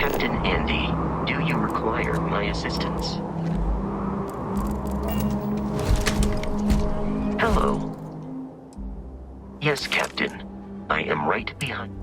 Captain Andy, do you require my assistance? Hello? Yes, Captain. I am right behind.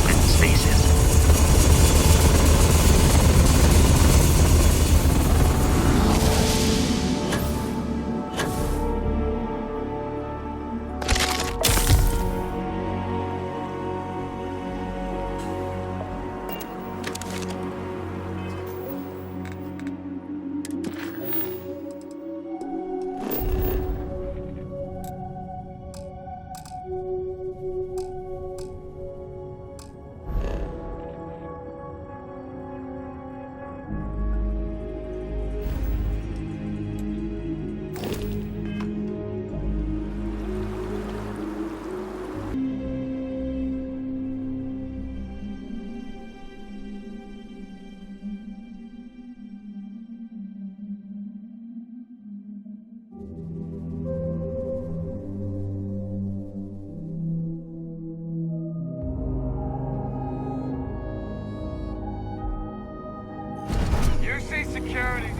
open spaces. Security.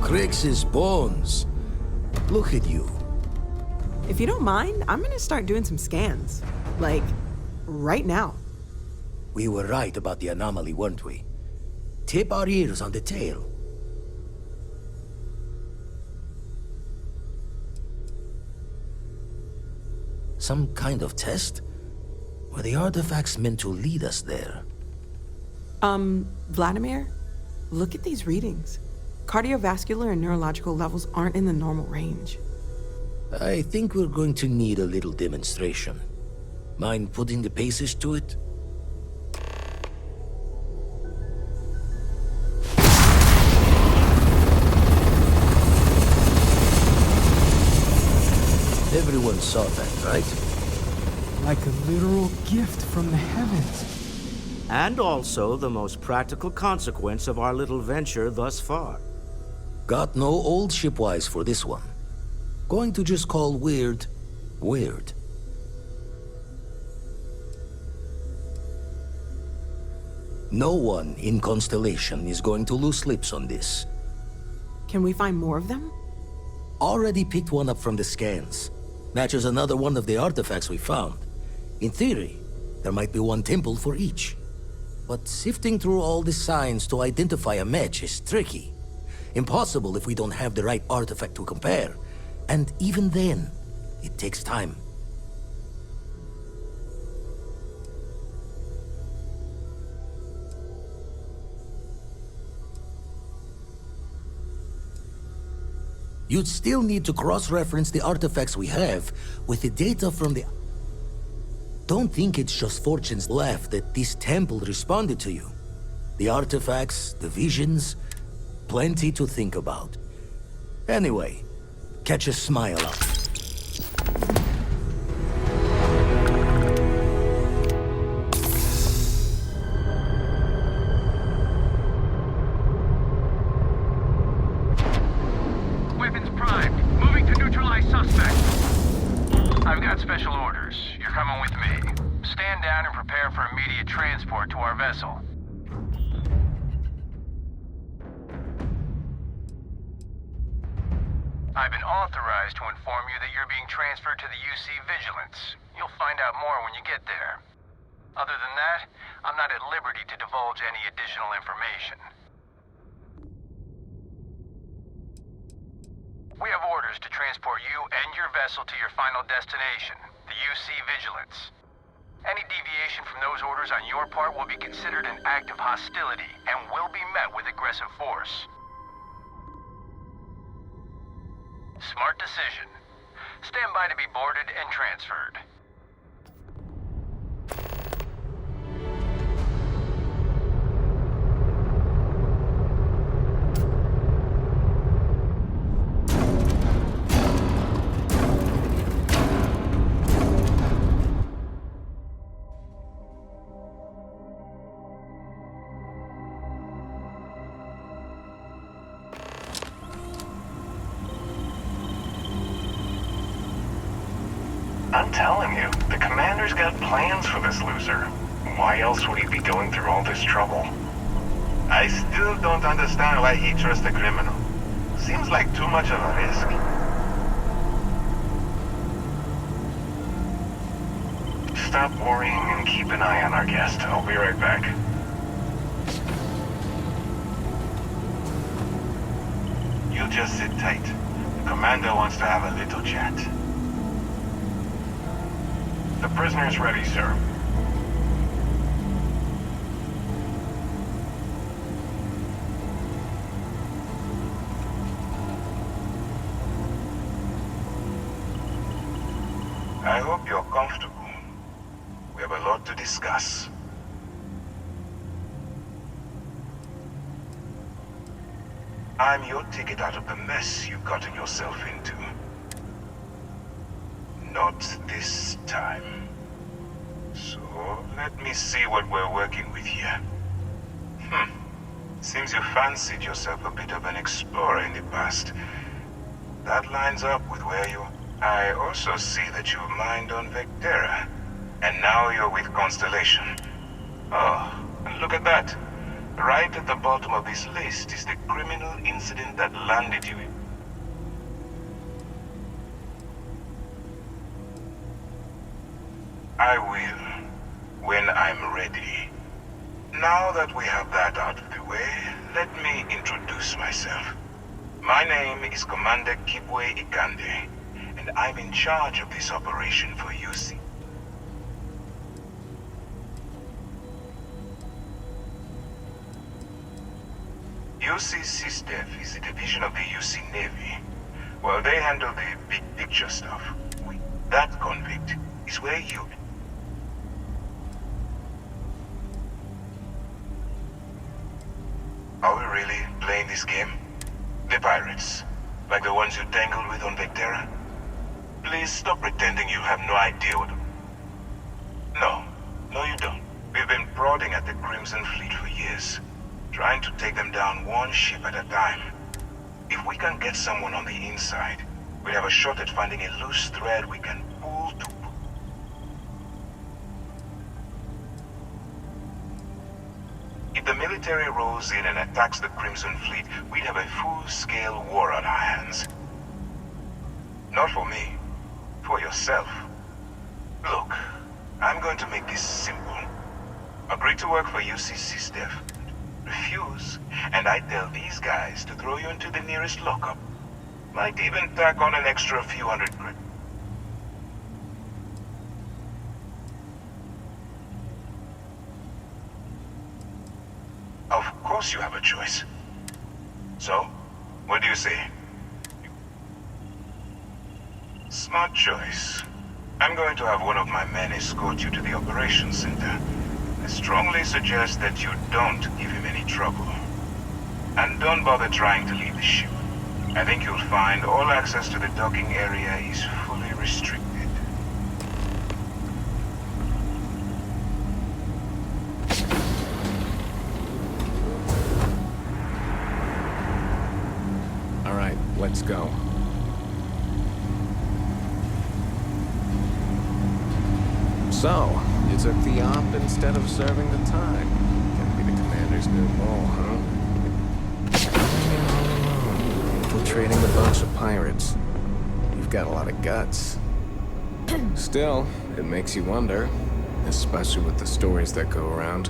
Crix's bones. Look at you. If you don't mind, I'm gonna start doing some scans. Like, right now. We were right about the anomaly, weren't we? Tip our ears on the tail. Some kind of test? Were the artifacts meant to lead us there? Vladimir, look at these readings. Cardiovascular and neurological levels aren't in the normal range. I think we're going to need a little demonstration. Mind putting the paces to it? Everyone saw that, right? Like a literal gift from the heavens. And also the most practical consequence of our little venture thus far. Got no old shipwise for this one. Going to just call weird, weird. No one in Constellation is going to lose slips on this. Can we find more of them? Already picked one up from the scans. Matches another one of the artifacts we found. In theory, there might be one temple for each. But sifting through all the signs to identify a match is tricky. Impossible if we don't have the right artifact to compare. And even then, it takes time. You'd still need to cross-reference the artifacts we have with the data from the... Don't think it's just Fortune's laugh that this temple responded to you. The artifacts, the visions, plenty to think about. Anyway, catch a smile up. Weapons primed. Moving to neutralize suspect. I've got special orders. You're coming with me. Stand down and prepare for immediate transport to our vessel. I've been authorized to inform you that you're being transferred to the UC Vigilance. You'll find out more when you get there. Other than that, I'm not at liberty to divulge any additional information. We have orders to transport you and your vessel to your final destination, the UC Vigilance. Any deviation from those orders on your part will be considered an act of hostility and will be met with aggressive force. Smart decision. Stand by to be boarded and transferred. I'm telling you, the commander's got plans for this loser. Why else would he be going through all this trouble? I still don't understand why he trusts a criminal. Seems like too much of a risk. Stop worrying and keep an eye on our guest. I'll be right back. You just sit tight. The commander wants to have a little chat. The prisoner's ready, sir. I hope you're comfortable. We have a lot to discuss. I'm your ticket out of the mess you've gotten yourself into. Not this time. So, let me see what we're working with here. Seems you fancied yourself a bit of an explorer in the past. That lines up with where you... I also see that you mined on Vectera. And now you're with Constellation. Oh, and look at that. Right at the bottom of this list is the criminal incident that landed you in. I will, when I'm ready. Now that we have that out of the way, let me introduce myself. My name is Commander Kibwe Ikande, and I'm in charge of this operation for UC. UC SysDef is a division of the UC Navy. Well, they handle the big picture stuff. That convict is where you... Are we really playing this game? The pirates, like the ones you tangled with on Vectera? Please stop pretending you have no idea what... No, you don't. We've been prodding at the Crimson Fleet for years, trying to take them down one ship at a time. If we can get someone on the inside, we have a shot at finding a loose thread we can pull to... If the military rolls in and attacks the Crimson Fleet, we'd have a full-scale war on our hands. Not for me. For yourself. Look, I'm going to make this simple. Agree to work for UC SysDef. Refuse, and I tell these guys to throw you into the nearest lockup. Might even tack on an extra few hundred grand. Of course you have a choice. So, what do you say? Smart choice. I'm going to have one of my men escort you to the operations center. I strongly suggest that you don't give him any trouble. And don't bother trying to leave the ship. I think you'll find all access to the docking area is fully restricted. All right, let's go. So, you took the op instead of serving the time. Gonna be the commander's new role, huh? Infiltrating a bunch of pirates. You've got a lot of guts. Still, it makes you wonder, especially with the stories that go around.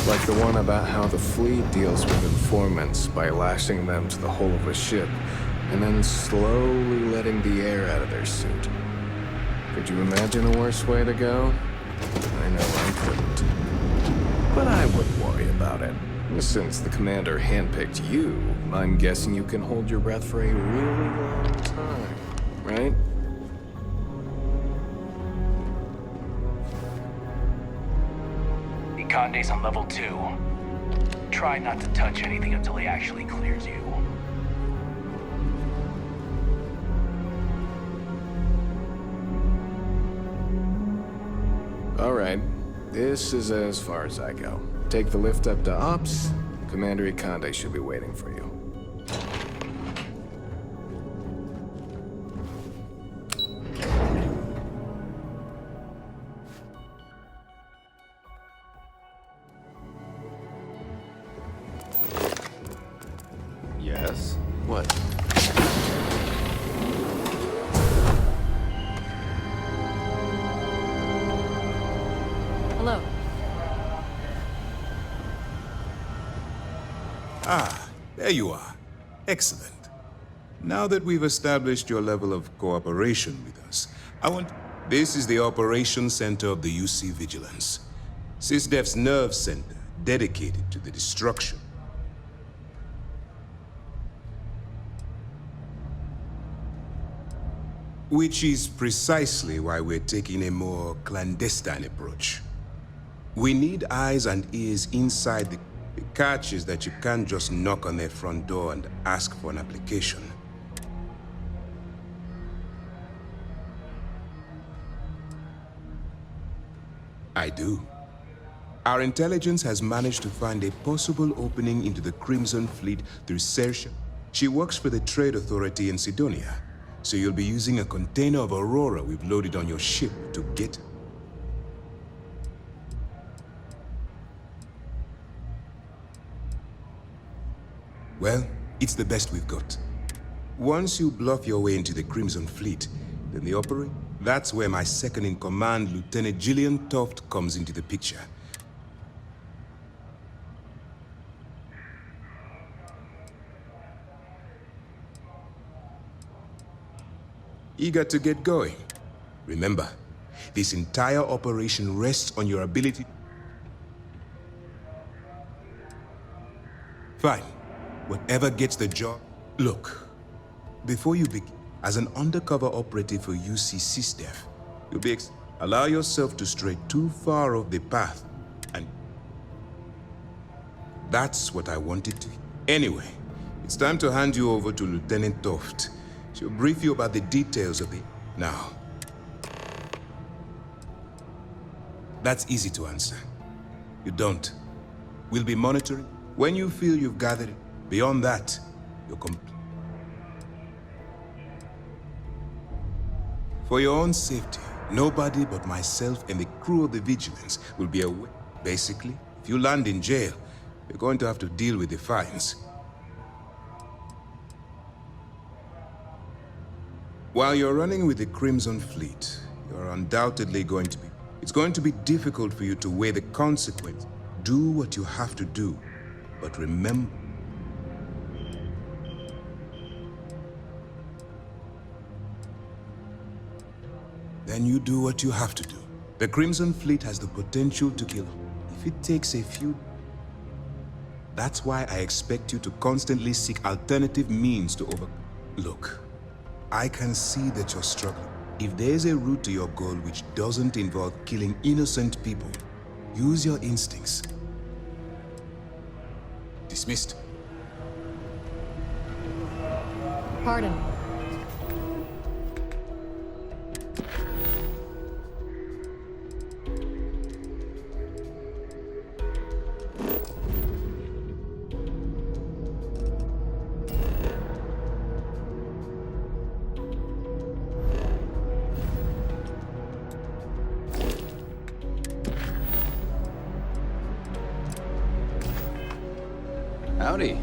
Like the one about how the fleet deals with informants by lashing them to the hull of a ship, and then slowly letting the air out of their suit. Could you imagine a worse way to go? I know I couldn't. But I wouldn't worry about it. Since the commander handpicked you, I'm guessing you can hold your breath for a really long time, right? Ikande's on level 2. Try not to touch anything until he actually clears you. Alright, this is as far as I go. Take the lift up to Ops. Commander Ikande should be waiting for you. There you are. Excellent. Now that we've established your level of cooperation with us, This is the Operations Center of the UC Vigilance. SysDef's nerve center, dedicated to the destruction. Which is precisely why we're taking a more clandestine approach. We need eyes and ears inside the catch is that you can't just knock on their front door and ask for an application. I do. Our intelligence has managed to find a possible opening into the Crimson Fleet through Sersha. She works for the Trade Authority in Sidonia, so you'll be using a container of Aurora we've loaded on your ship to get... Well, it's the best we've got. Once you bluff your way into the Crimson Fleet, then the operate... That's where my second-in-command, Lieutenant Gillian Toft, comes into the picture. Eager to get going? Remember, this entire operation rests on your ability... Fine. Whatever gets the job... Look, before you begin, as an undercover operative for UC SysDef, you'll be allow yourself to stray too far off the path, and... That's what I wanted to... Anyway, it's time to hand you over to Lieutenant Toft. She'll brief you about the details of it. Now, that's easy to answer. You don't. We'll be monitoring. When you feel you've gathered it, beyond that, you're complete. For your own safety, nobody but myself and the crew of the Vigilance will be away. Basically, if you land in jail, you're going to have to deal with the fines. While you're running with the Crimson Fleet, you're undoubtedly going to be... It's going to be difficult for you to weigh the consequence. Do what you have to do, but remember... Then you do what you have to do. The Crimson Fleet has the potential to kill. If it takes a few... That's why I expect you to constantly seek alternative means to over... Look, I can see that you're struggling. If there's a route to your goal which doesn't involve killing innocent people, use your instincts. Dismissed. Pardon. Howdy.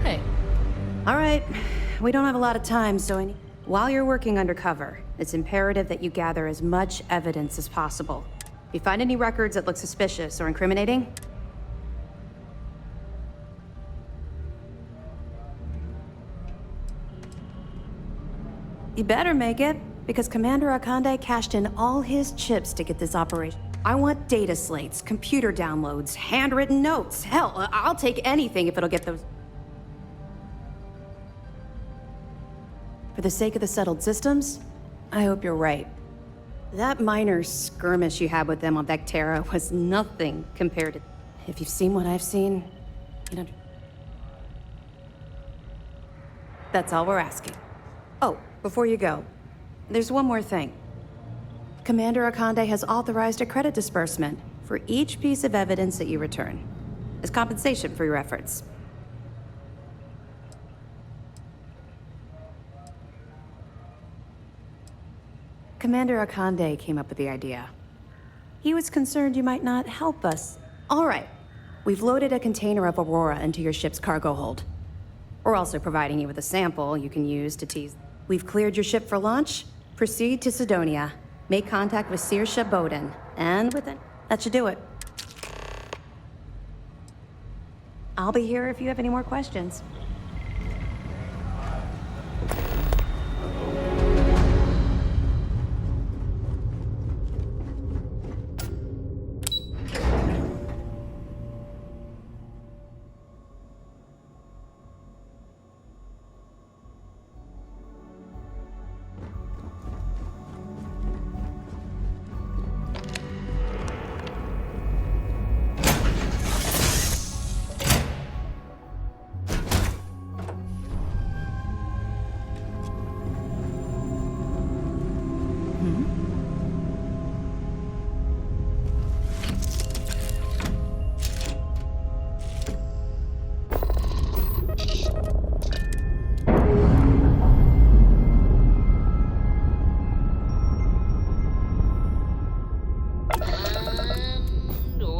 Hey. All right, we don't have a lot of time, so while you're working undercover, it's imperative that you gather as much evidence as possible. If you find any records that look suspicious or incriminating, you better make it, because Commander Akande cashed in all his chips to get this operation. I want data slates, computer downloads, handwritten notes. Hell, I'll take anything if it'll get those. For the sake of the settled systems, I hope you're right. That minor skirmish you had with them on Vectera was nothing compared to... If you've seen what I've seen, you know... That's all we're asking. Oh, before you go, there's one more thing. Commander Akande has authorized a credit disbursement for each piece of evidence that you return, as compensation for your efforts. Commander Akande came up with the idea. He was concerned you might not help us. All right, we've loaded a container of Aurora into your ship's cargo hold. We're also providing you with a sample you can use to tease. We've cleared your ship for launch. Proceed to Sidonia. Make contact with Saoirse Bowden, and with it, that should do it. I'll be here if you have any more questions.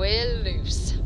We're loose.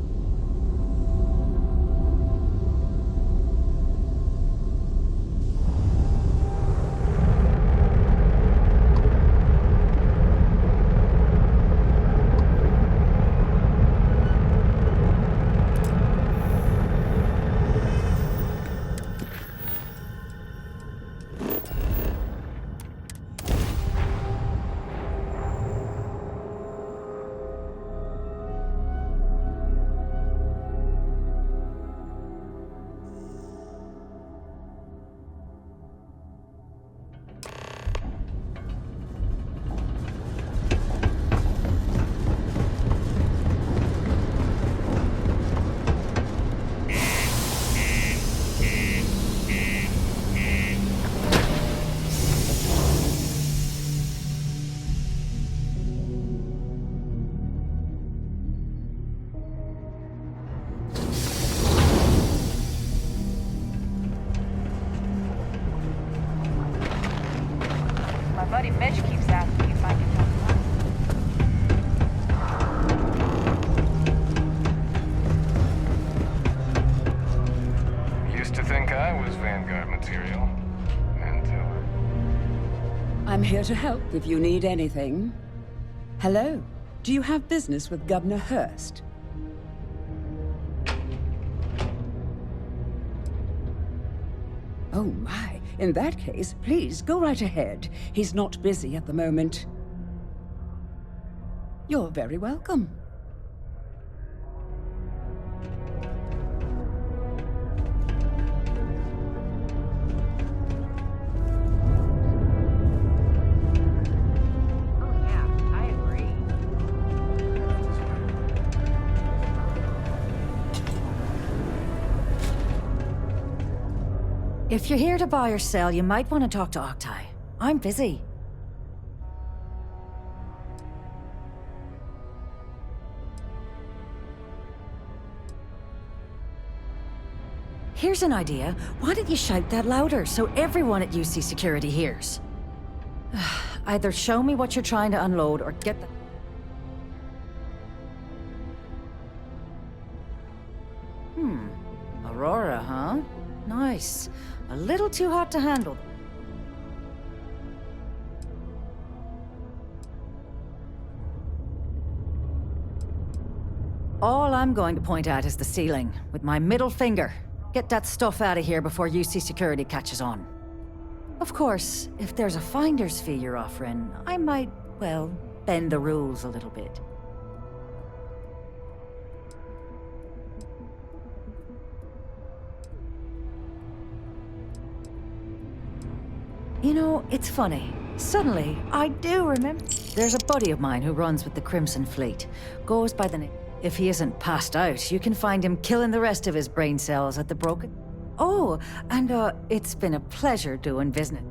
My buddy Mitch keeps asking if I can help him out. Used to think I was Vanguard material. Until... I'm here to help if you need anything. Hello. Do you have business with Governor Hurst? Oh my. In that case, please go right ahead. He's not busy at the moment. You're very welcome. If you're here to buy or sell, you might want to talk to Octai. I'm busy. Here's an idea. Why don't you shout that louder so everyone at UC Security hears? Either show me what you're trying to unload or get the... Aurora, huh? Nice. A little too hot to handle. All I'm going to point at is the ceiling, with my middle finger. Get that stuff out of here before UC Security catches on. Of course, if there's a finder's fee you're offering, I might, well, bend the rules a little bit. You know, it's funny. Suddenly, I do remember. There's a buddy of mine who runs with the Crimson Fleet. Goes by the name. If he isn't passed out, you can find him killing the rest of his brain cells at the broken... Oh, and it's been a pleasure doing business.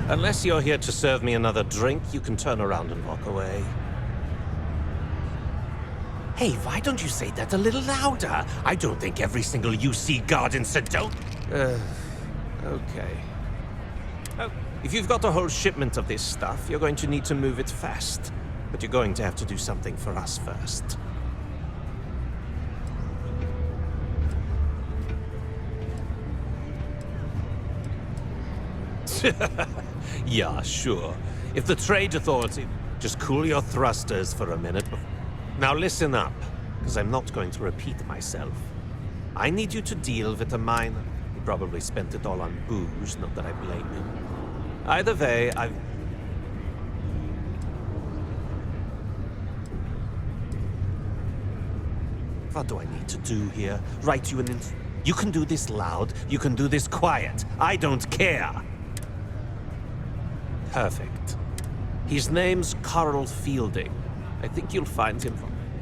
Unless you're here to serve me another drink, you can turn around and walk away. Hey, why don't you say that a little louder? I don't think every single UC guard in Sedona... Okay. Oh, if you've got a whole shipment of this stuff, you're going to need to move it fast. But you're going to have to do something for us first. Yeah, sure. If the trade authority... Just cool your thrusters for a minute. Now listen up, because I'm not going to repeat myself. I need you to deal with a miner. He probably spent it all on booze, not that I blame him. Either way, What do I need to do here? Write you an You can do this loud, you can do this quiet. I don't care. Perfect. His name's Carl Fielding. I think you'll find him.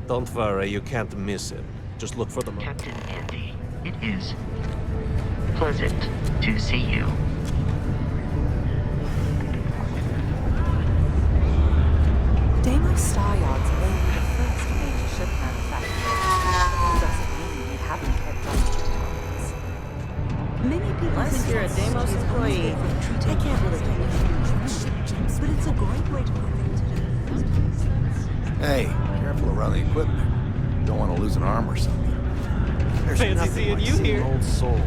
Don't worry, you can't miss him. Just look for the... Captain Andy, it is pleasant to see you. Deimos Star Yards may be the first major ship manufacturer. Doesn't mean we haven't kept up to targets. Many people Unless you're a Deimos employee, I can't really take it, but it's a great way to put things together. Hey, careful around the equipment. Don't want to lose an arm or something. There's Fancy nothing seeing like you seeing here. an old soul.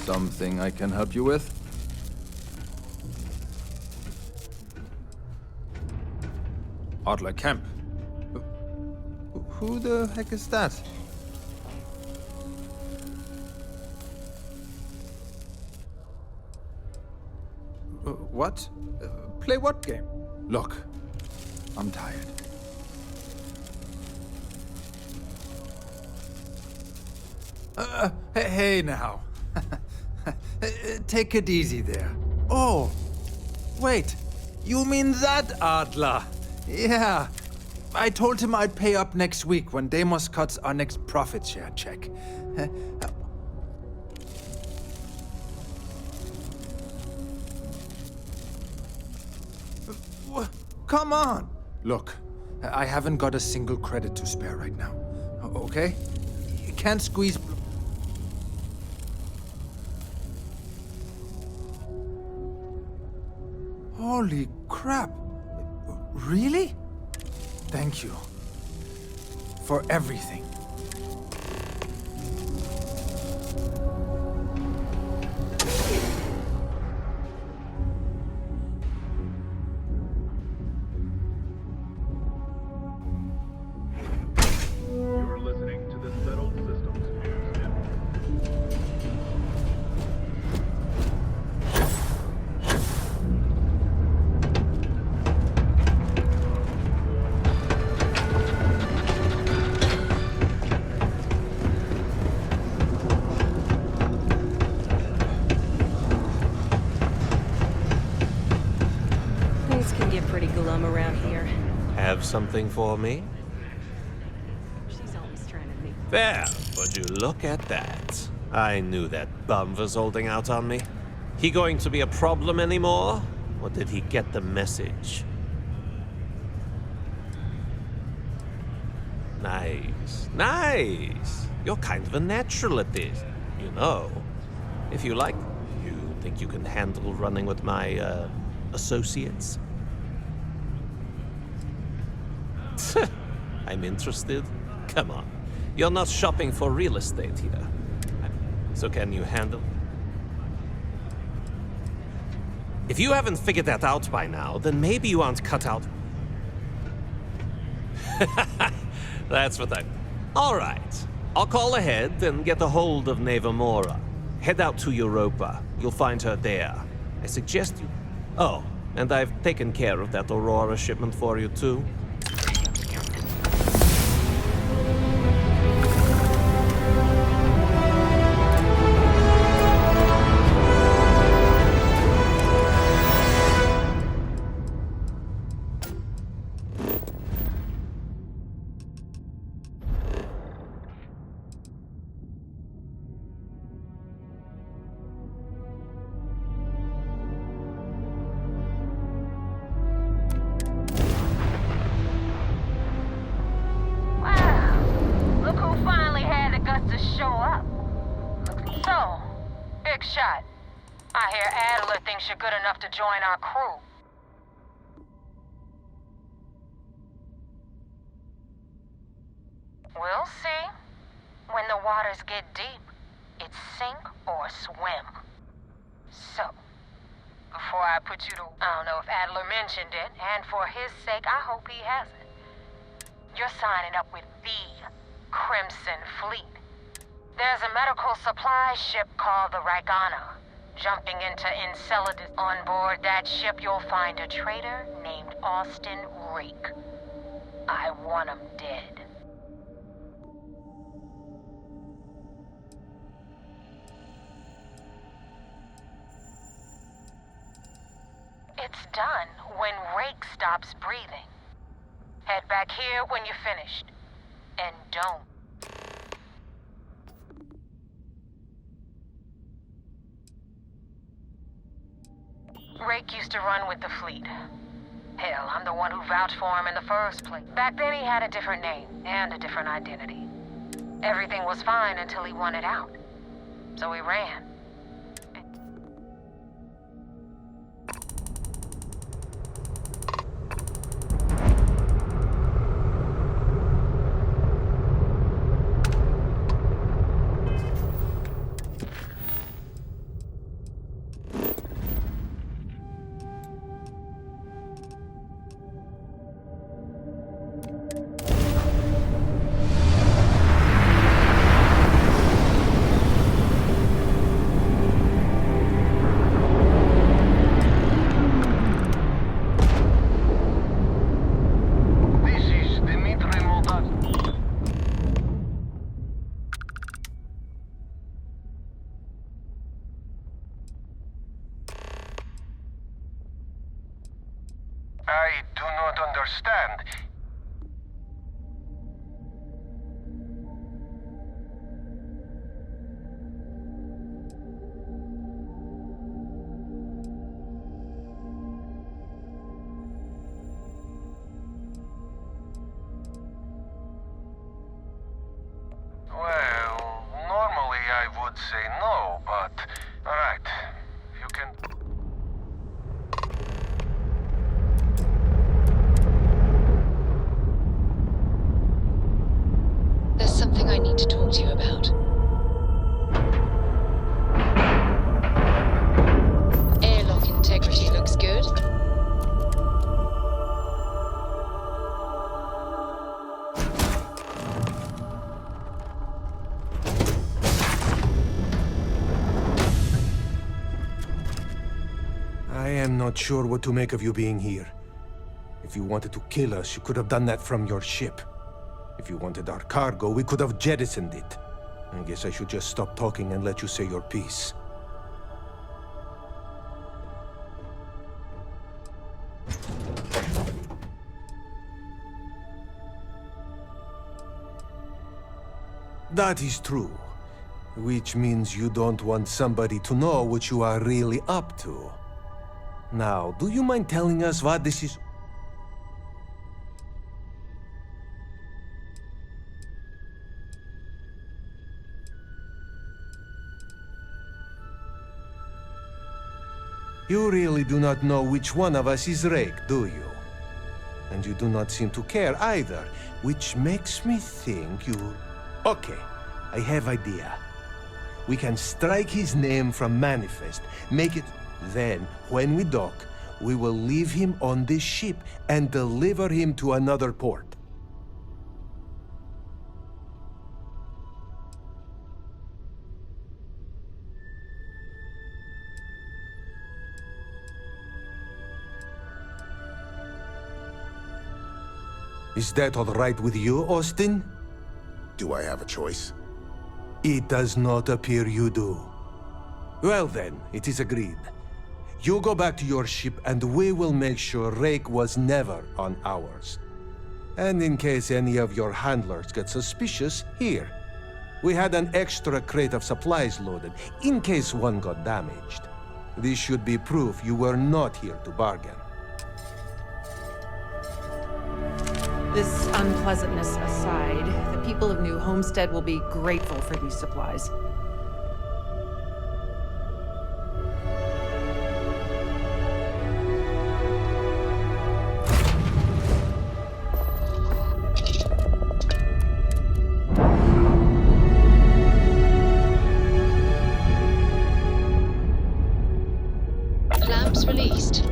Something I can help you with? Adler Kemp. Who the heck is that? What? Play what game? Look, I'm tired. Hey now. Take it easy there. Oh, wait. You mean that Adler? Yeah. I told him I'd pay up next week when Deimos cuts our next profit share check. Come on. Look, I haven't got a single credit to spare right now. Okay? You can't squeeze... Holy crap. Really? Thank you. For everything. You're listening to the Settled Systems News Network. Things can get pretty glum around here. Have something for me? She's always trying to make... There, would you look at that? I knew that bum was holding out on me. He going to be a problem anymore? Or did he get the message? Nice, nice. You're kind of a natural at this, you know. If you like, you think you can handle running with my, associates? I'm interested. Come on. You're not shopping for real estate here. So can you handle... If you haven't figured that out by now, then maybe you aren't cut out. That's what I... All right. I'll call ahead and get a hold of Neva Mora. Head out to Europa. You'll find her there. I suggest you... Oh, and I've taken care of that Aurora shipment for you, too. You're good enough to join our crew. We'll see. When the waters get deep, it's sink or swim. So, before I put you to... I don't know if Adler mentioned it, and for his sake, I hope he hasn't. You're signing up with the Crimson Fleet. There's a medical supply ship called the Ragana. Jumping into Enceladus. On board that ship, you'll find a traitor named Austin Reek. I want him dead. It's done when Rake stops breathing. Head back here when you're finished. And don't. Rake used to run with the fleet. Hell, I'm the one who vouched for him in the first place. Back then he had a different name and a different identity. Everything was fine until he wanted out. So he ran. I do not understand. Well, normally I would say no, but... Alright, you can... There's something I need to talk to you about. Airlock integrity looks good. I am not sure what to make of you being here. If you wanted to kill us, you could have done that from your ship. If you wanted our cargo, we could have jettisoned it. I guess I should just stop talking and let you say your piece. That is true. Which means you don't want somebody to know what you are really up to. Now, do you mind telling us what this is? You really do not know which one of us is Rake, do you? And you do not seem to care either, which makes me think you... Okay, I have idea. We can strike his name from Manifest, make it... Then, when we dock, we will leave him on this ship and deliver him to another port. Is that all right with you, Austin? Do I have a choice? It does not appear you do. Well then, it is agreed. You go back to your ship and we will make sure Rake was never on ours. And in case any of your handlers get suspicious, here. We had an extra crate of supplies loaded, in case one got damaged. This should be proof you were not here to bargain. This unpleasantness aside, the people of New Homestead will be grateful for these supplies. Clamps released.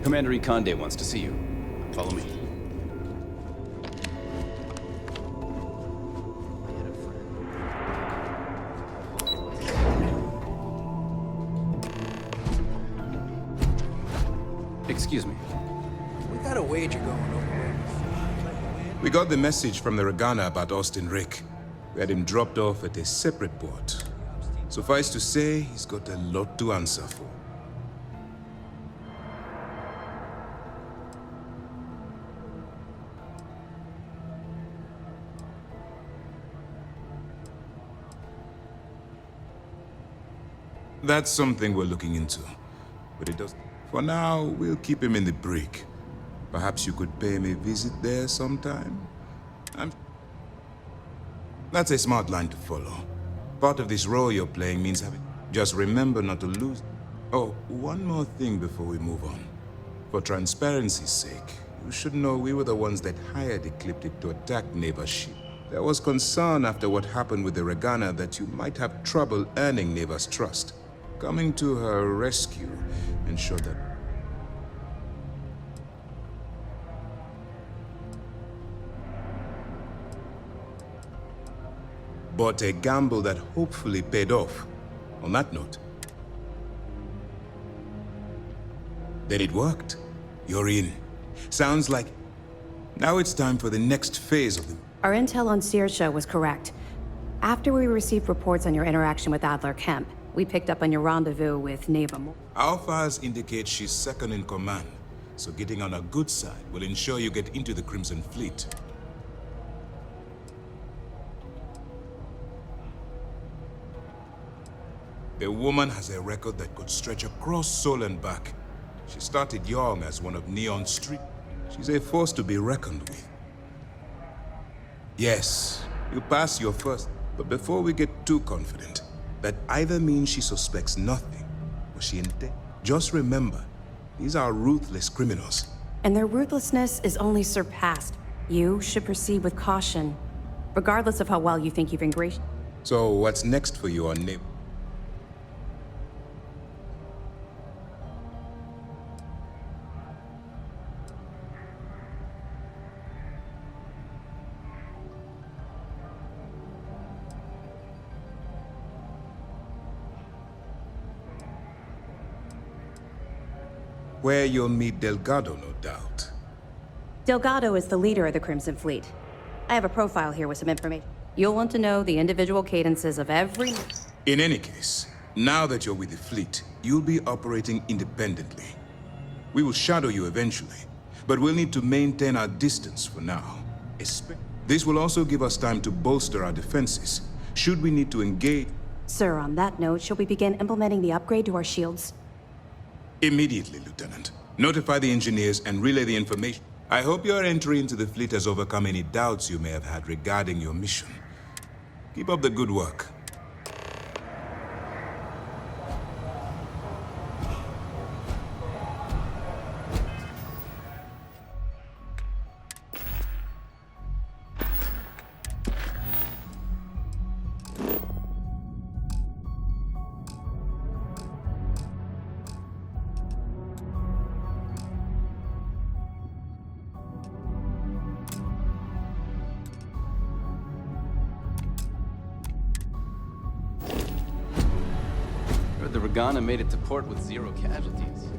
Commander Ikonde wants to see you. Follow me. Excuse me. We got a wager going over there. We got the message from the Regana about Austin Rick. We had him dropped off at a separate port. Suffice to say, he's got a lot to answer for. That's something we're looking into. But it does. For now, we'll keep him in the brig. Perhaps you could pay him a visit there sometime? That's a smart line to follow. Part of this role you're playing means having... Just remember not to lose... Oh, one more thing before we move on. For transparency's sake, you should know we were the ones that hired Ecliptic to attack Neva's ship. There was concern after what happened with the Regana that you might have trouble earning Neva's trust. Coming to her rescue ensured that... But a gamble that hopefully paid off. On that note. Then it worked. You're in. Sounds like... Now it's time for the next phase of the... Our intel on Searsha was correct. After we received reports on your interaction with Adler Kemp, we picked up on your rendezvous with Neva. Our files indicate she's second in command, so getting on her good side will ensure you get into the Crimson Fleet. The woman has a record that could stretch across Sol and back. She started young as one of Neon's street. She's a force to be reckoned with. Yes, you passed your first, but before we get too confident, that either means she suspects nothing, or she intends. Just remember, these are ruthless criminals. And their ruthlessness is only surpassed. You should proceed with caution, regardless of how well you think you've ingratiated. So what's next for you on Nib? Where you'll meet Delgado, no doubt. Delgado is the leader of the Crimson Fleet. I have a profile here with some information. You'll want to know the individual cadences of every... In any case, now that you're with the fleet, you'll be operating independently. We will shadow you eventually, but we'll need to maintain our distance for now. This will also give us time to bolster our defenses, should we need to engage... Sir, on that note, shall we begin implementing the upgrade to our shields? Immediately, Lieutenant. Notify the engineers and relay the information. I hope your entry into the fleet has overcome any doubts you may have had regarding your mission. Keep up the good work. The Regana made it to port with 0 casualties.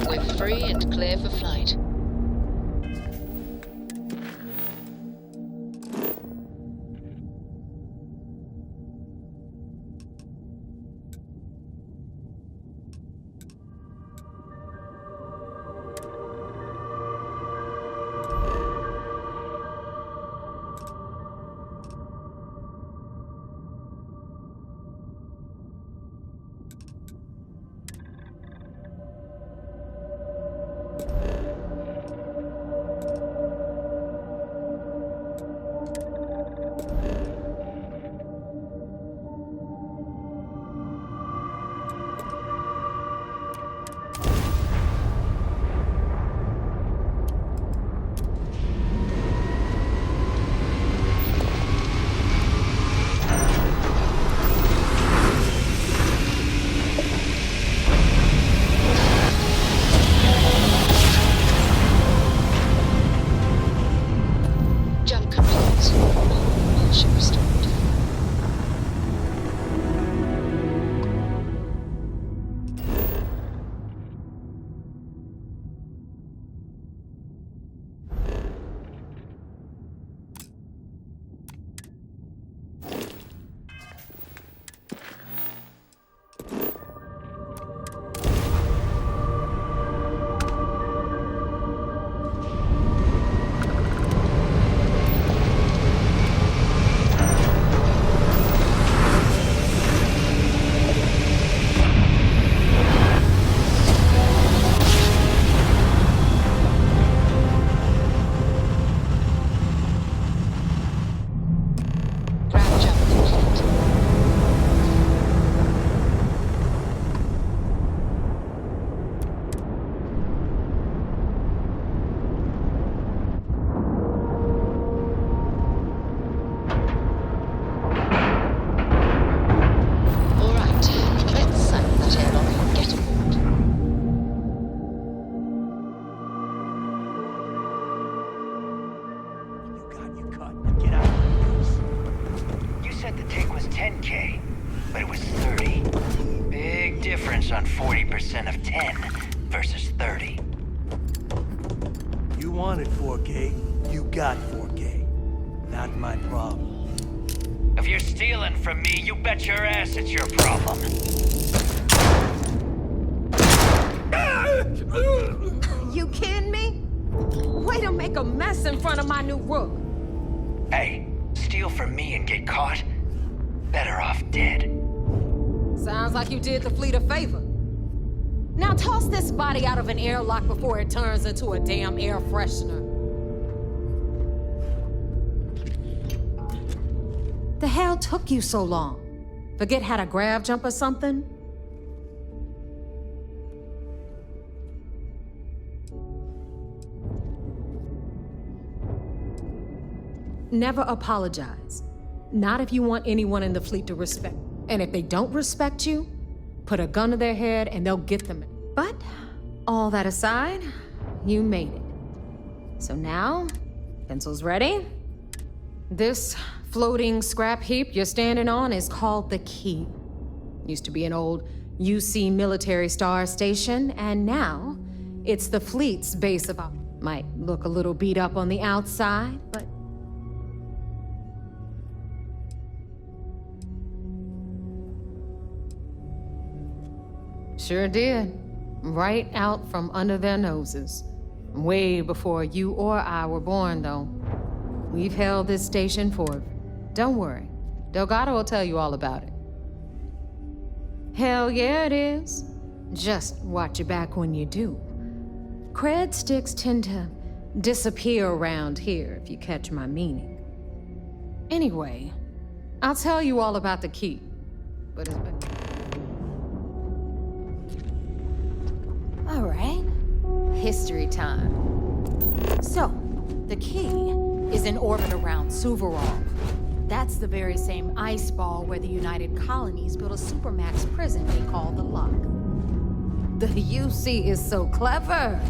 We're free and clear for flight. said the take was 10K, but it was 30. Big difference on 40% of 10 versus 30. You wanted 4K, you got 4K. Not my problem. If you're stealing from me, you bet your ass it's your problem. You kidding me? Way to make a mess in front of my new rook. Hey, steal from me and get caught? Better off dead. Sounds like you did the fleet a favor. Now toss this body out of an airlock before it turns into a damn air freshener. The hell took you so long? Forget how to grav jump or something? never apologize. Not if you want anyone in the fleet to respect. And if they don't respect you, put a gun to their head and they'll get them. But, all that aside, you made it. So now, pencils ready? This floating scrap heap you're standing on is called the Key. Used to be an old UC military star station, and now it's the fleet's base of operations. Might look a little beat up on the outside, but sure did. Right out from under their noses. Way before you or I were born, though. We've held this station for... Don't worry. Delgado will tell you all about it. Hell yeah, it is. Just watch your back when you do. Cred sticks tend to disappear around here, if you catch my meaning. Anyway, I'll tell you all about the Key. But it's been... All right. History time. So, the Key is in orbit around Suvorov. That's the very same ice ball where the United Colonies built a supermax prison they call the Lock. The UC is so clever.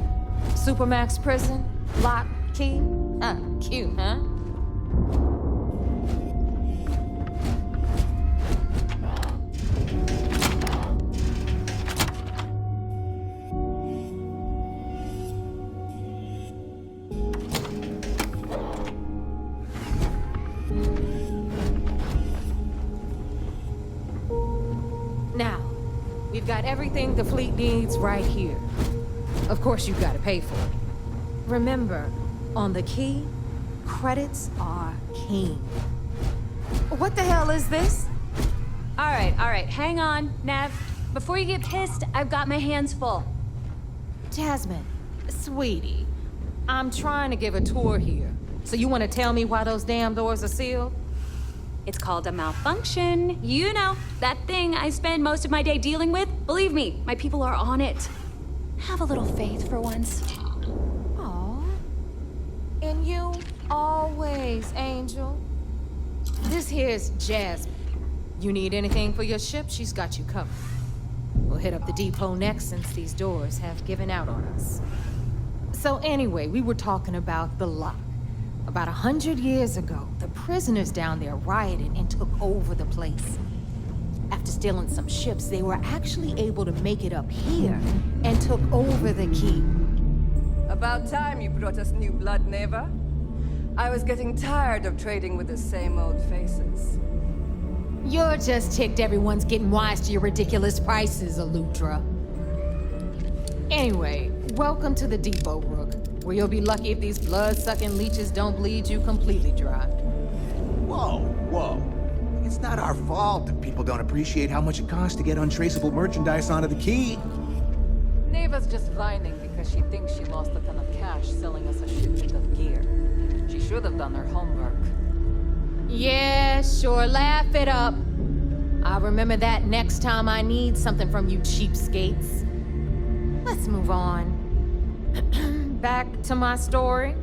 Supermax prison, Lock, Key. Cute, huh? Now, we've got everything the fleet needs right here. Of course, you've got to pay for it. Remember, on the Key, credits are king. What the hell is this? All right, hang on, Nev. Before you get pissed, I've got my hands full. Jasmine, sweetie, I'm trying to give a tour here. So you want to tell me why those damn doors are sealed? It's called a malfunction. You know, that thing I spend most of my day dealing with. Believe me, my people are on it. Have a little faith for once. Aw. And you always, Angel. This here's Jasmine. You need anything for your ship, she's got you covered. We'll hit up the depot next since these doors have given out on us. So anyway, we were talking about the Lock. About 100 years ago, the prisoners down there rioted and took over the place. After stealing some ships, they were actually able to make it up here and took over the Key. About time you brought us new blood, Neva. I was getting tired of trading with the same old faces. You're just ticked everyone's getting wise to your ridiculous prices, Elutra. Anyway, welcome to the depot, Rook, where you'll be lucky if these blood-sucking leeches don't bleed you completely dry. Whoa. It's not our fault that people don't appreciate how much it costs to get untraceable merchandise onto the Key. Neva's just whining because she thinks she lost a ton of cash selling us a shipment of gear. She should have done her homework. Yeah, sure, laugh it up. I'll remember that next time I need something from you cheapskates. Let's move on. Back to my story.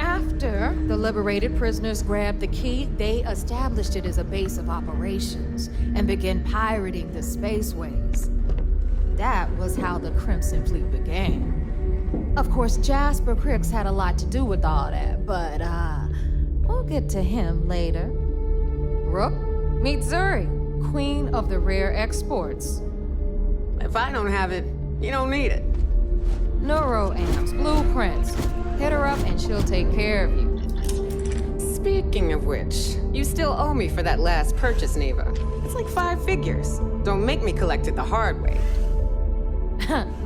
After the liberated prisoners grabbed the Key, they established it as a base of operations and began pirating the spaceways. That was how the Crimson Fleet began. Of course, Jasper Cricks had a lot to do with all that, but we'll get to him later. Rook, meet Zuri, queen of the rare exports. If I don't have it, you don't need it. Neuroamps, blueprints. Hit her up and she'll take care of you. Speaking of which, you still owe me for that last purchase, Neva. It's like 5 figures. Don't make me collect it the hard way.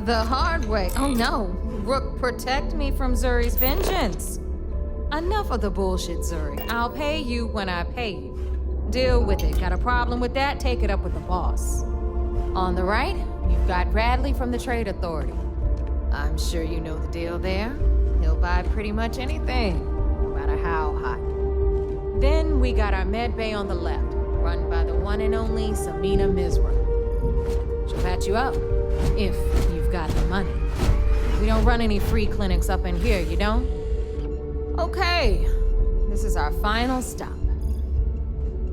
The hard way? Oh no. Rook, protect me from Zuri's vengeance. Enough of the bullshit, Zuri. I'll pay you when I pay you. Deal with it. Got a problem with that? Take it up with the boss. On the right, you've got Bradley from the Trade Authority. I'm sure you know the deal there. He'll buy pretty much anything, no matter how hot. Then we got our med bay on the left, run by the one and only Samina Mizra. She'll patch you up, if you've got the money. We don't run any free clinics up in here, you don't? Okay, This is our final stop.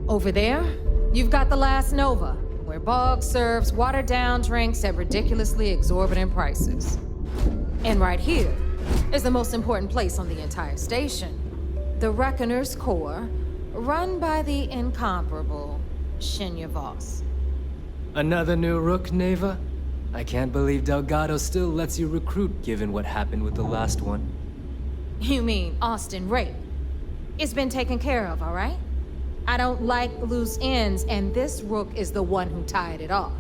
Over there, you've got the last Nova, where Bog serves watered-down drinks at ridiculously exorbitant prices. And right here is the most important place on the entire station. The Reckoner's Core, run by the incomparable Shinya Voss. Another new rook, Neva? I can't believe Delgado still lets you recruit given what happened with the last one. You mean Austin Rape? It's been taken care of, all right? I don't like loose ends, and this rook is the one who tied it off.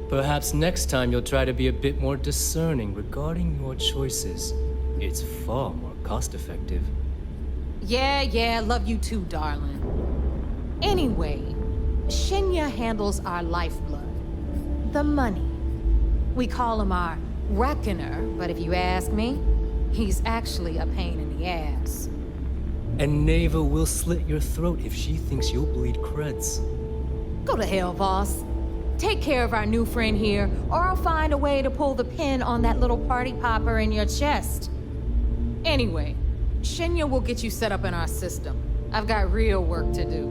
Perhaps next time you'll try to be a bit more discerning regarding your choices. It's far more cost-effective. Yeah, love you too, darling. Anyway, Shinya handles our lifeblood. The money. We call him our Reckoner, but if you ask me, he's actually a pain in the ass. And Neva will slit your throat if she thinks you'll bleed creds. Go to hell, Voss. Take care of our new friend here, or I'll find a way to pull the pin on that little party popper in your chest. Anyway, Shinya will get you set up in our system. I've got real work to do.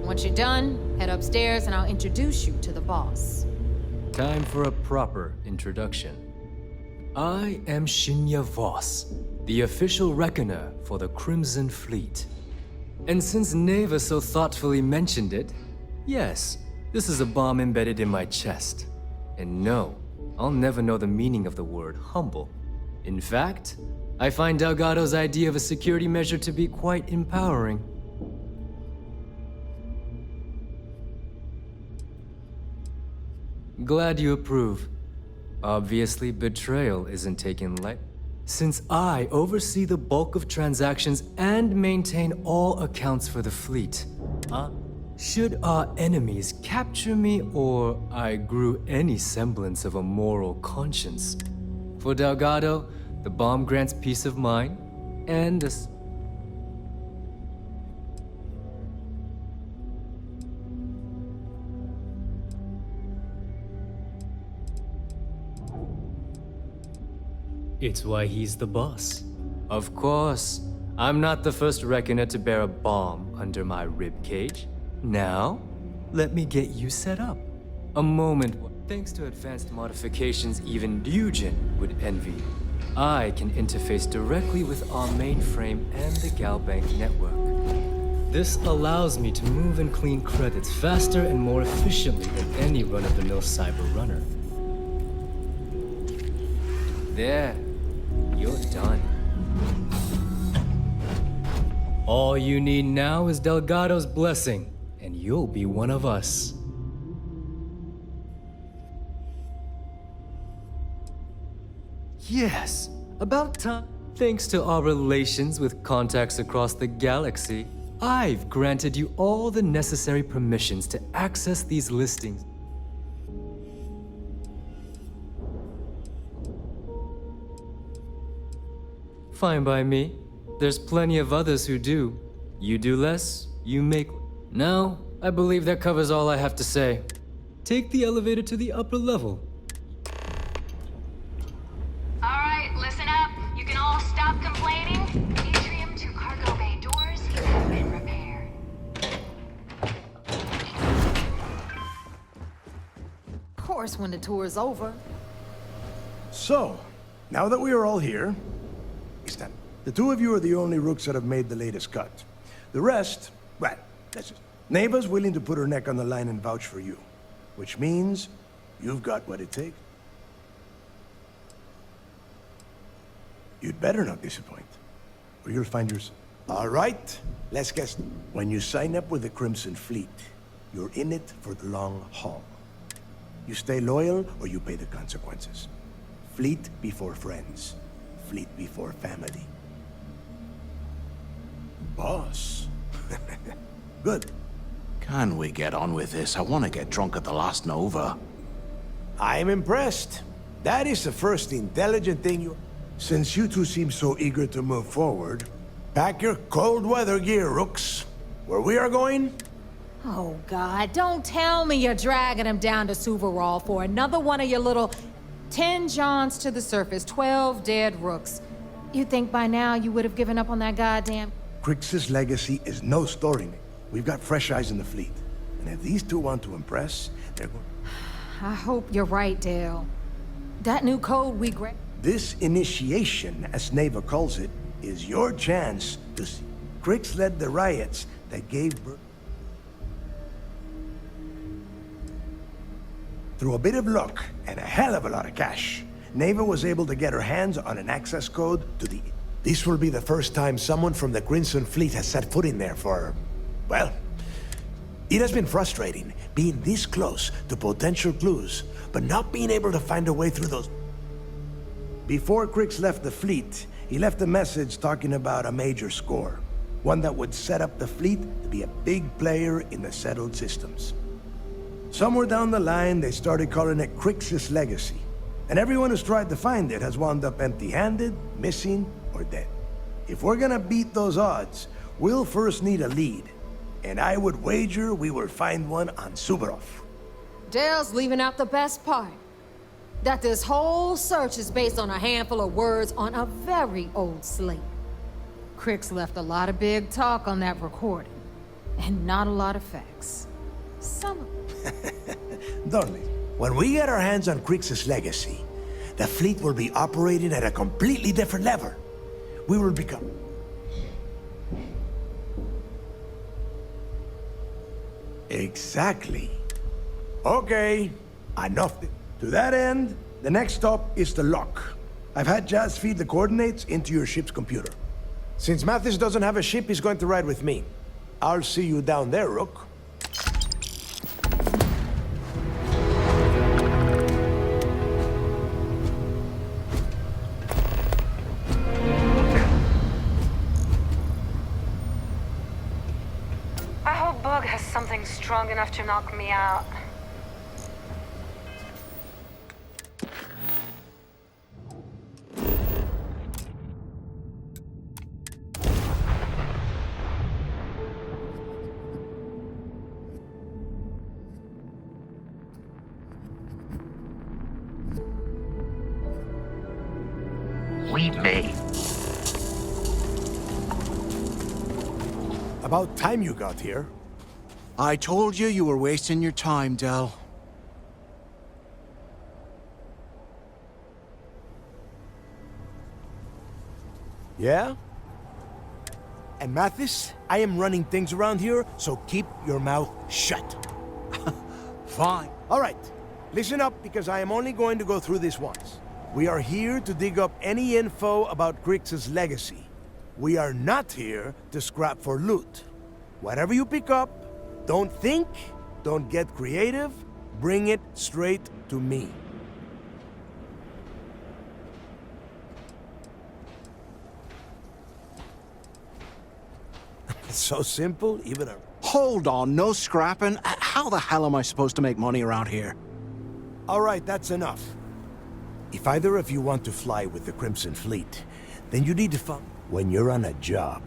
Once you're done, head upstairs and I'll introduce you to the boss. Time for a proper introduction. I am Shinya Voss, the official reckoner for the Crimson Fleet. And since Neva so thoughtfully mentioned it, yes, this is a bomb embedded in my chest. And no, I'll never know the meaning of the word humble. In fact, I find Delgado's idea of a security measure to be quite empowering. Glad you approve. Obviously, betrayal isn't taken light, since I oversee the bulk of transactions and maintain all accounts for the fleet. Should our enemies capture me or I grew any semblance of a moral conscience? For Delgado, the bomb grants peace of mind and a... It's why he's the boss. Of course. I'm not the first reckoner to bear a bomb under my ribcage. Now, let me get you set up. A moment, thanks to advanced modifications even Eugen would envy. I can interface directly with our mainframe and the Galbank network. This allows me to move and clean credits faster and more efficiently than any run-of-the-mill cyber runner. There. You're done. All you need now is Delgado's blessing, and you'll be one of us. Yes, about time. Thanks to our relations with contacts across the galaxy, I've granted you all the necessary permissions to access these listings. Fine by me. There's plenty of others who do. You do less, you make... Now, I believe that covers all I have to say. Take the elevator to the upper level. Alright, listen up. You can all stop complaining. Atrium to cargo bay doors have been repaired. Of course, when the tour's over. So, now that we are all here, that the two of you are the only rooks that have made the latest cut. The rest, well, that's just... Neva's willing to put her neck on the line and vouch for you, which means you've got what it takes. You'd better not disappoint, or you'll find yourself... All right, let's guess. When you sign up with the Crimson Fleet, you're in it for the long haul. You stay loyal, or you pay the consequences. Fleet before friends. Fleet before family. Boss. Good. Can we get on with this? I want to get drunk at the last Nova. I'm impressed. That is the first intelligent thing you... Since you two seem so eager to move forward, pack your cold weather gear, rooks. Where we are going? Oh, God, don't tell me you're dragging him down to Suvarall for another one of your little 10 Johns to the surface, 12 dead rooks. You'd think by now you would have given up on that goddamn... Crix's legacy is no story, Nick. We've got fresh eyes in the fleet. And if these two want to impress, they're going... I hope you're right, Dale. That new code we grabbed... This initiation, as Neva calls it, is your chance to see. Crix led the riots that gave birth... Through a bit of luck and a hell of a lot of cash, Neva was able to get her hands on an access code to the... This will be the first time someone from the Crimson Fleet has set foot in there for... well... It has been frustrating, being this close to potential clues, but not being able to find a way through those... Before Crix left the fleet, he left a message talking about a major score. One that would set up the fleet to be a big player in the settled systems. Somewhere down the line, they started calling it Crix's legacy. And everyone who's tried to find it has wound up empty-handed, missing, or dead. If we're gonna beat those odds, we'll first need a lead. And I would wager we will find one on Suvorov. Dale's leaving out the best part. That this whole search is based on a handful of words on a very old slate. Crix left a lot of big talk on that recording, and not a lot of facts. Some of Darling, when we get our hands on Crix's legacy, the fleet will be operating at a completely different level. We will become... Exactly. Okay, enough. To that end, the next stop is the lock. I've had Jazz feed the coordinates into your ship's computer. Since Mathis doesn't have a ship, he's going to ride with me. I'll see you down there, Rook. I hope Bug has something strong enough to knock me out. We made. About time you got here. I told you you were wasting your time, Del. Yeah? And Mathis, I am running things around here, so keep your mouth shut. Fine. All right, listen up, because I am only going to go through this once. We are here to dig up any info about Crix's legacy. We are not here to scrap for loot. Whatever you pick up, don't think, don't get creative, bring it straight to me. It's so simple, even a... Hold on, no scrapping? How the hell am I supposed to make money around here? All right, that's enough. If either of you want to fly with the Crimson Fleet, then you need to when you're on a job,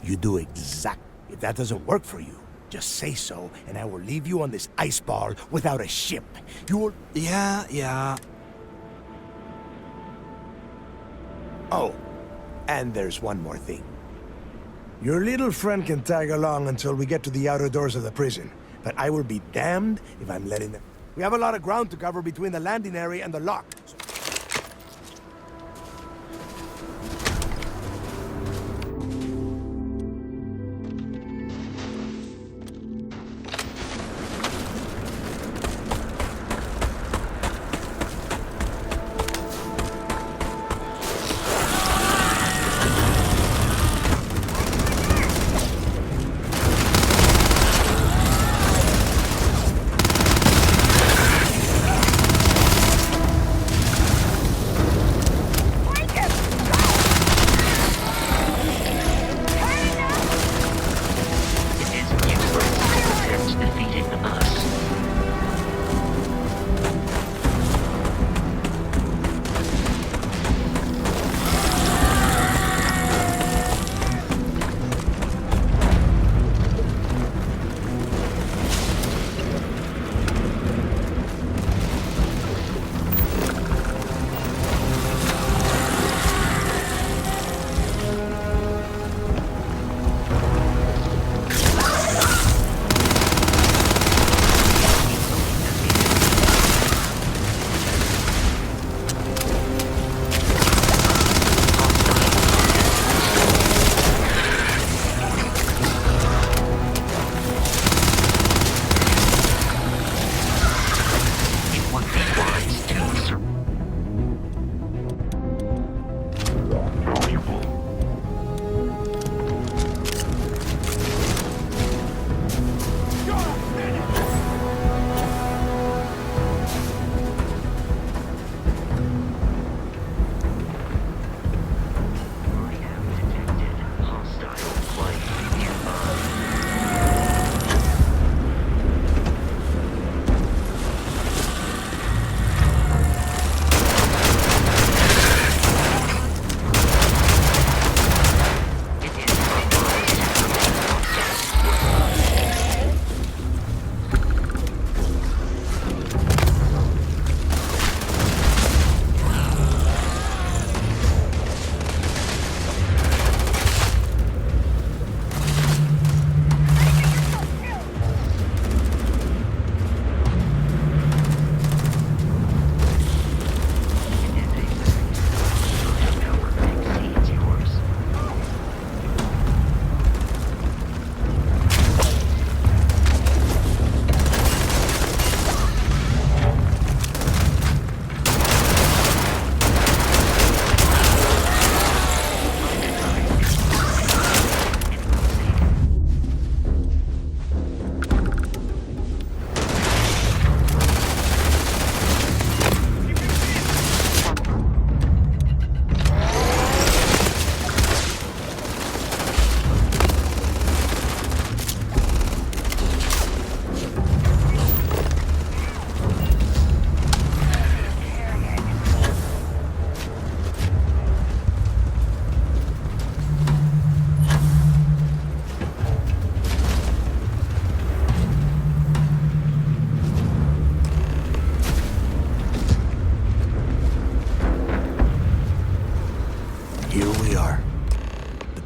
you do exact. If that doesn't work for you, just say so, and I will leave you on this ice ball without a ship. You will... Yeah. Oh, and there's one more thing. Your little friend can tag along until we get to the outer doors of the prison, but I will be damned if I'm letting them... We have a lot of ground to cover between the landing area and the lock.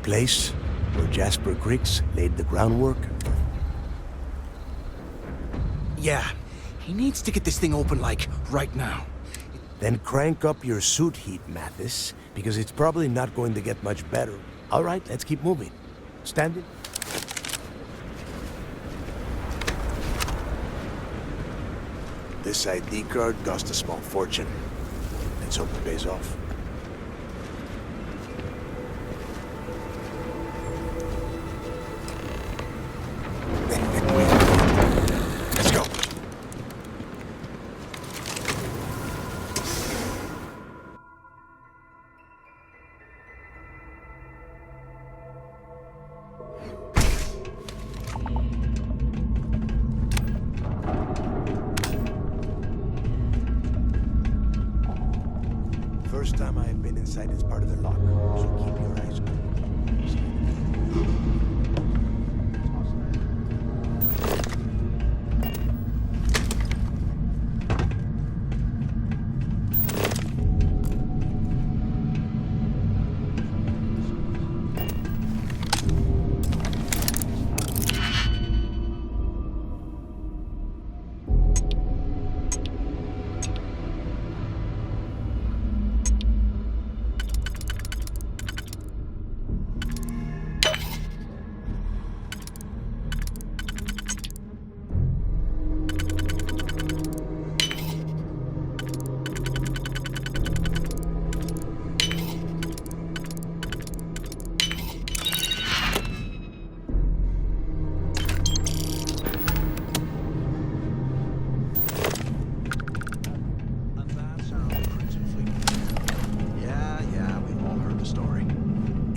place where Jasper Griggs laid the groundwork. Yeah, he needs to get this thing open, like, right now. Then crank up your suit heat, Mathis, because it's probably not going to get much better. All right, let's keep moving. Standing. This ID card cost a small fortune. Let's hope it pays off. Let's go. First time I've been inside this part of the lock, so keep your eyes open.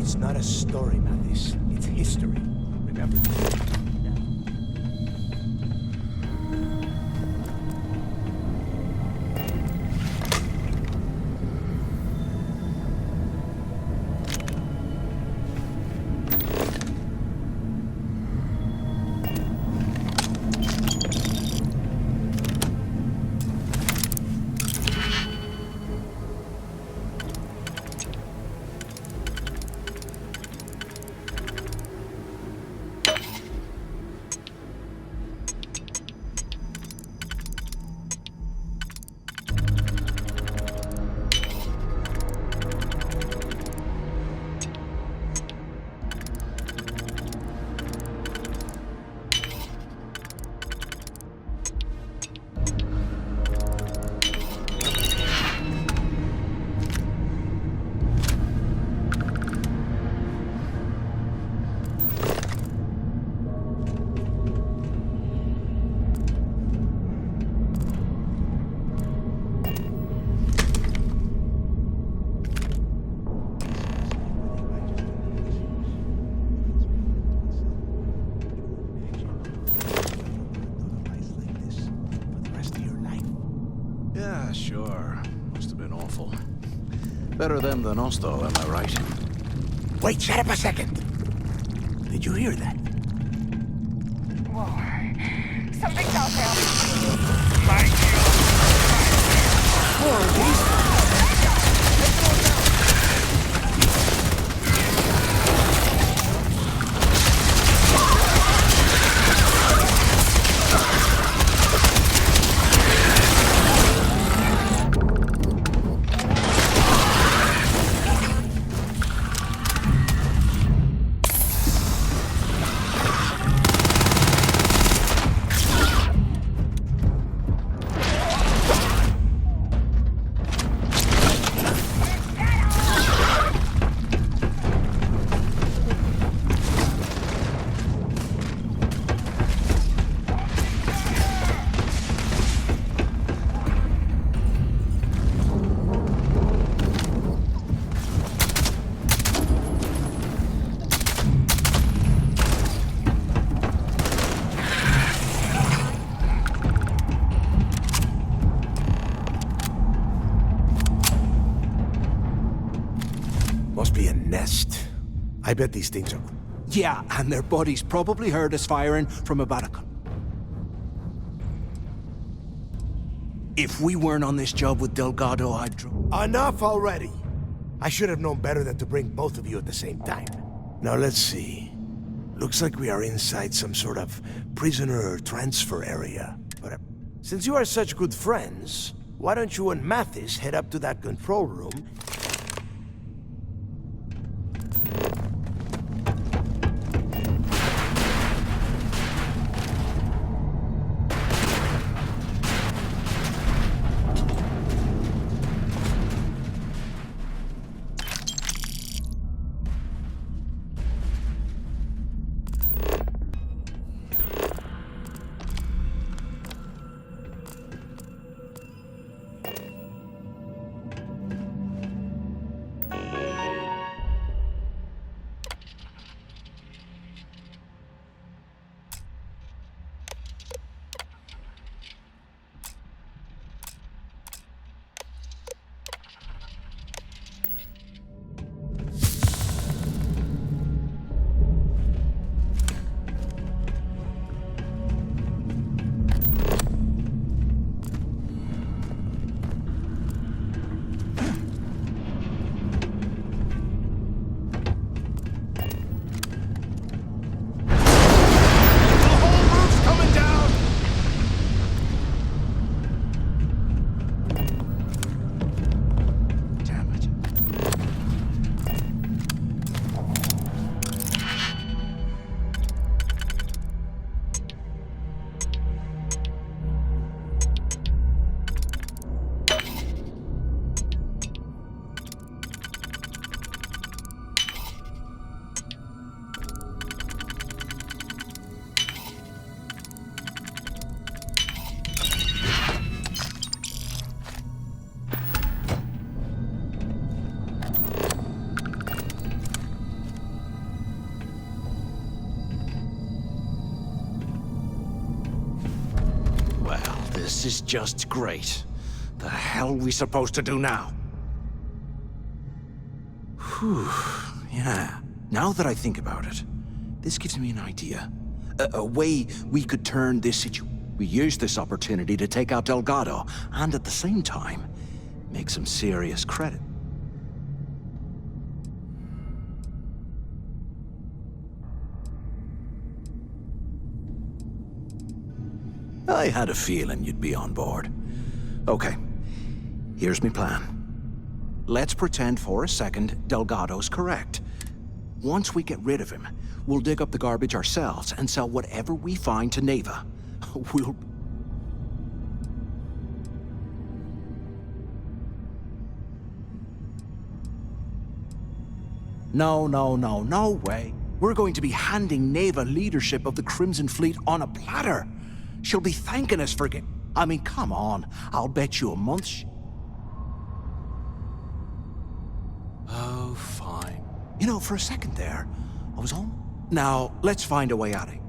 It's not a story, Mathis. It's history. Remember? Yeah, sure. Must have been awful. Better them than us, though, am I right? Wait, shut up a second. Did you hear that? Whoa. Something's out there. Must be a nest. I bet these things are... Yeah, and their buddies probably heard us firing from about a... If we weren't on this job with Delgado, I'd... Enough already! I should have known better than to bring both of you at the same time. Now let's see. Looks like we are inside some sort of prisoner transfer area. But since you are such good friends, why don't you and Mathis head up to that control room? This is just great. The hell are we supposed to do now? Whew, yeah. Now that I think about it, this gives me an idea. A way we could turn this situation. We use this opportunity to take out Delgado, and at the same time, make some serious credit. I had a feeling you'd be on board. Okay, here's my plan. Let's pretend for a second Delgado's correct. Once we get rid of him, we'll dig up the garbage ourselves and sell whatever we find to Neva. We'll... No way. We're going to be handing Neva leadership of the Crimson Fleet on a platter. She'll be thanking us for I mean, come on. I'll bet you a month Oh, fine. You know, for a second there, I was on. Now, let's find a way out of it.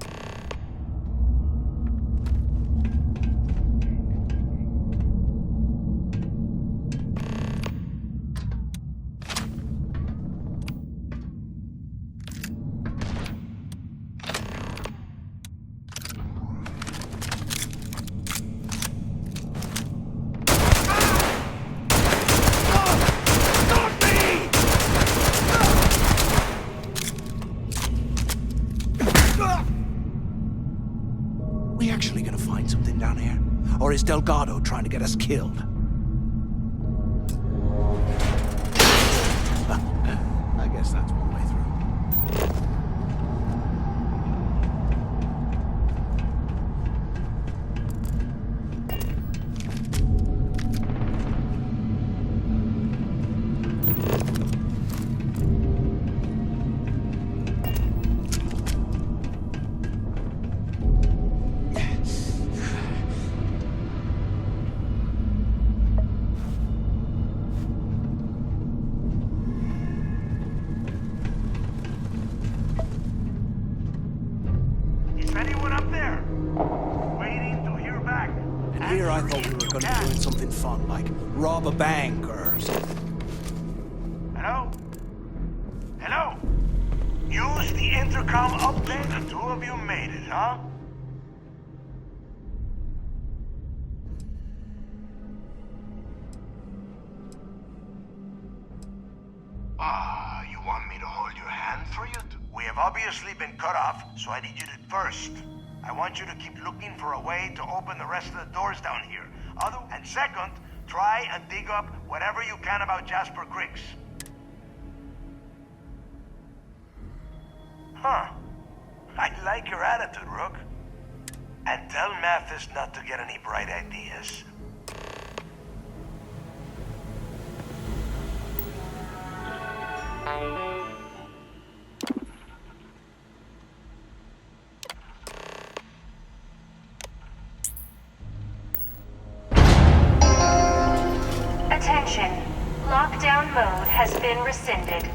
We actually gonna find something down here? Or is Delgado trying to get us killed? I guess that's one way through. Here I thought we were going to be doing something fun, like rob a bank or something. Hello? Hello? Use the intercom up there. The two of you made it, huh? You want me to hold your hand for you? We have obviously been cut off, so I need you to first. I want you to keep looking for a way to open the rest of the doors down here. And second, try and dig up whatever you can about Jasper Creeks. Huh. I like your attitude, Rook. And tell Mathis not to get any bright ideas. Attention. Lockdown mode has been rescinded.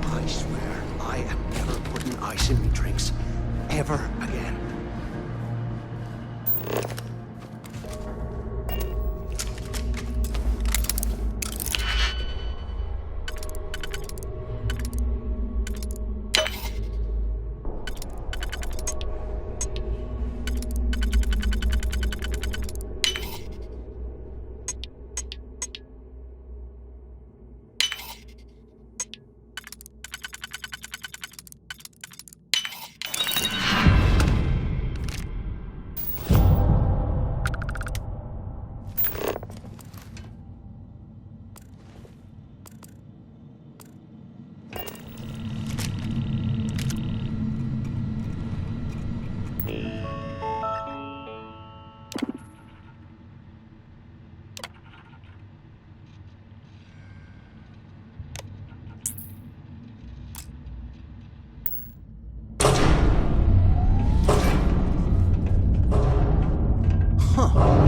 I swear, I am never putting ice in me drinks. Ever again.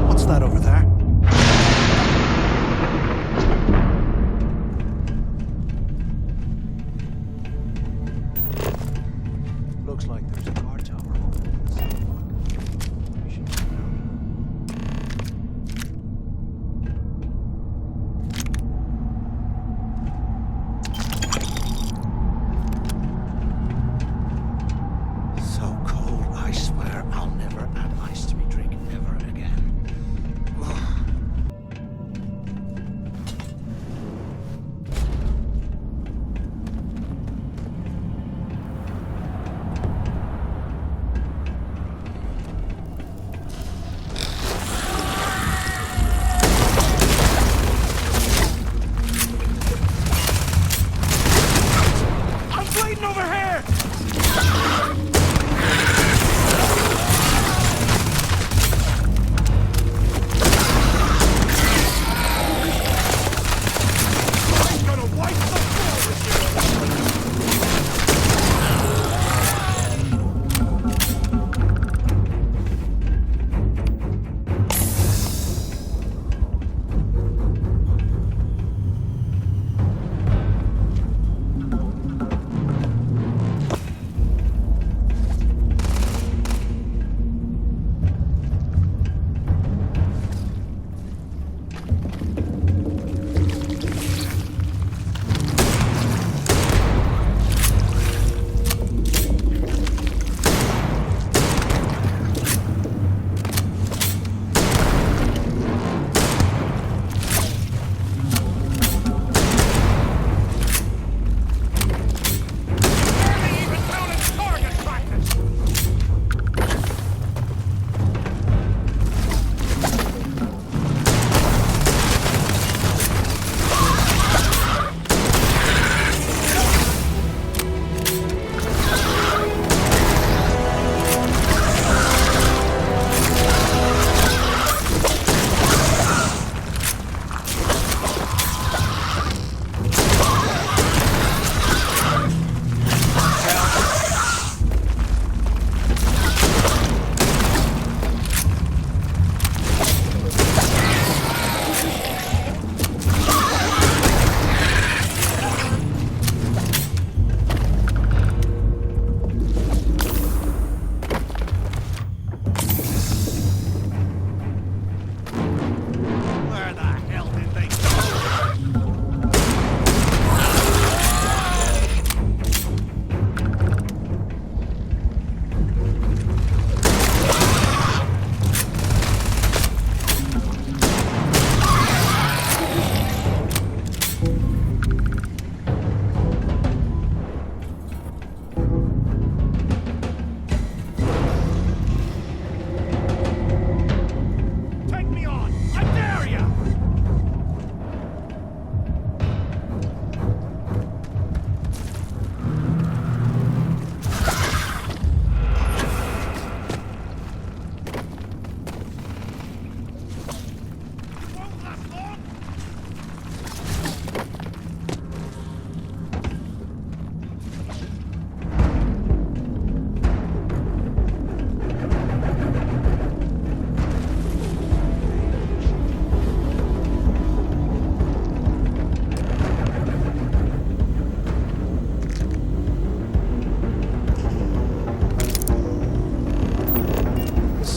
What's that over there? Looks like there's a guard tower over in the sidewalk. We should check it out. So cold, I swear I'll never add ice to me drink ever again.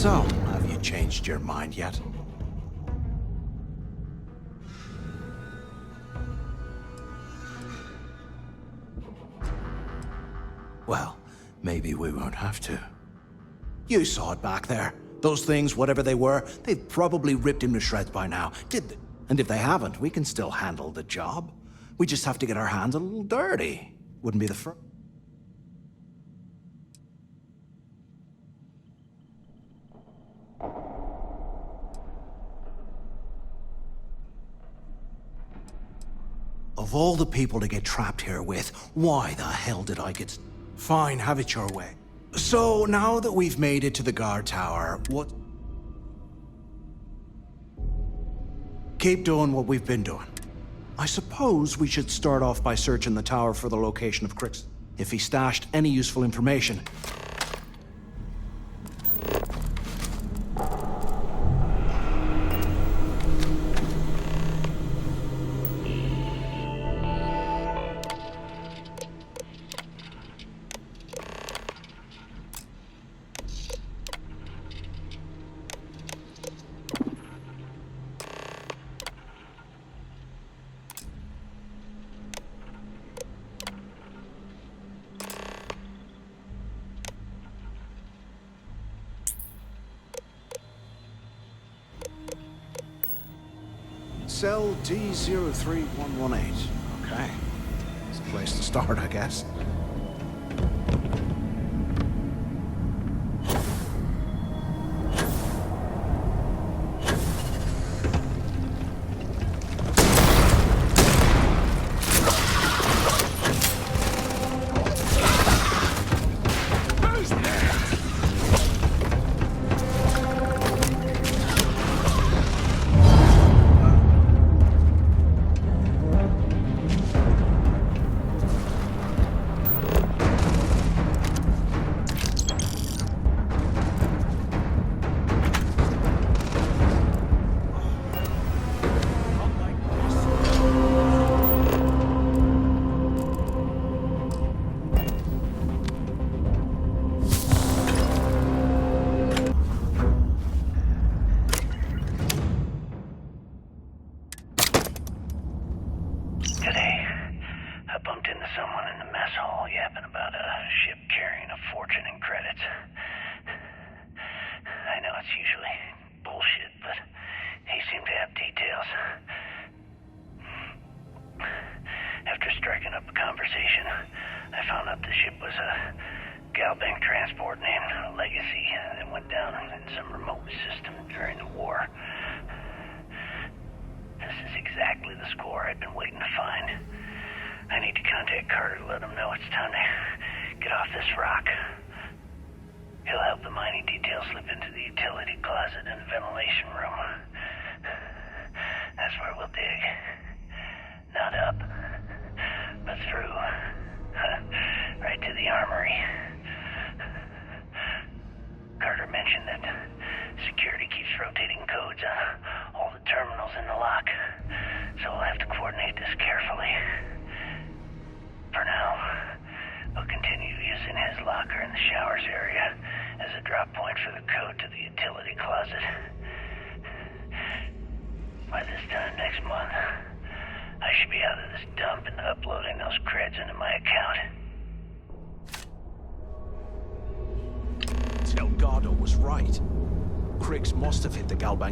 So, have you changed your mind yet? Well, maybe we won't have to. You saw it back there. Those things, whatever they were, they've probably ripped him to shreds by now, did they? And if they haven't, we can still handle the job. We just have to get our hands a little dirty. Wouldn't be the first. Of all the people to get trapped here with, why the hell did I get... Fine, have it your way. So, now that we've made it to the guard tower, what... Keep doing what we've been doing. I suppose we should start off by searching the tower for the location of Crix. If he stashed any useful information. Cell D03118. Okay. It's a place to start, I guess.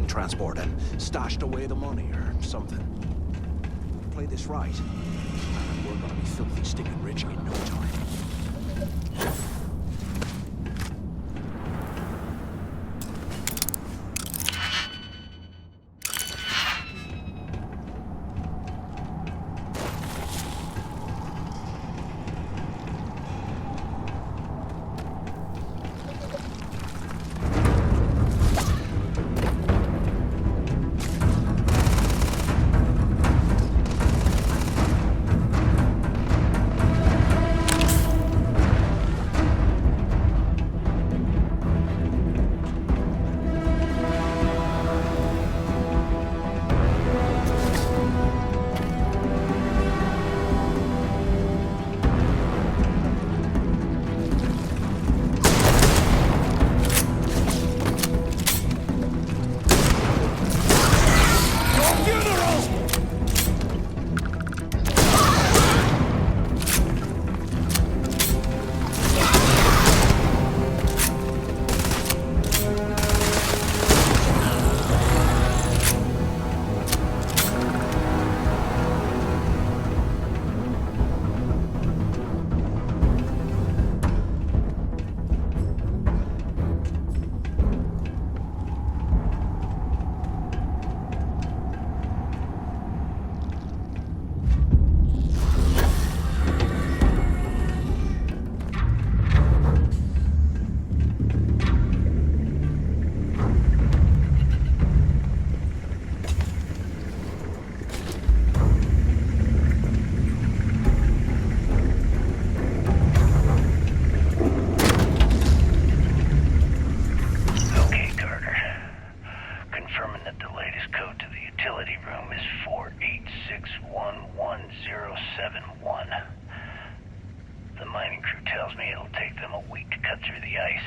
Transport and stashed away the money or something. Play this right, and we're gonna be filthy stinking rich in no time. through the ice,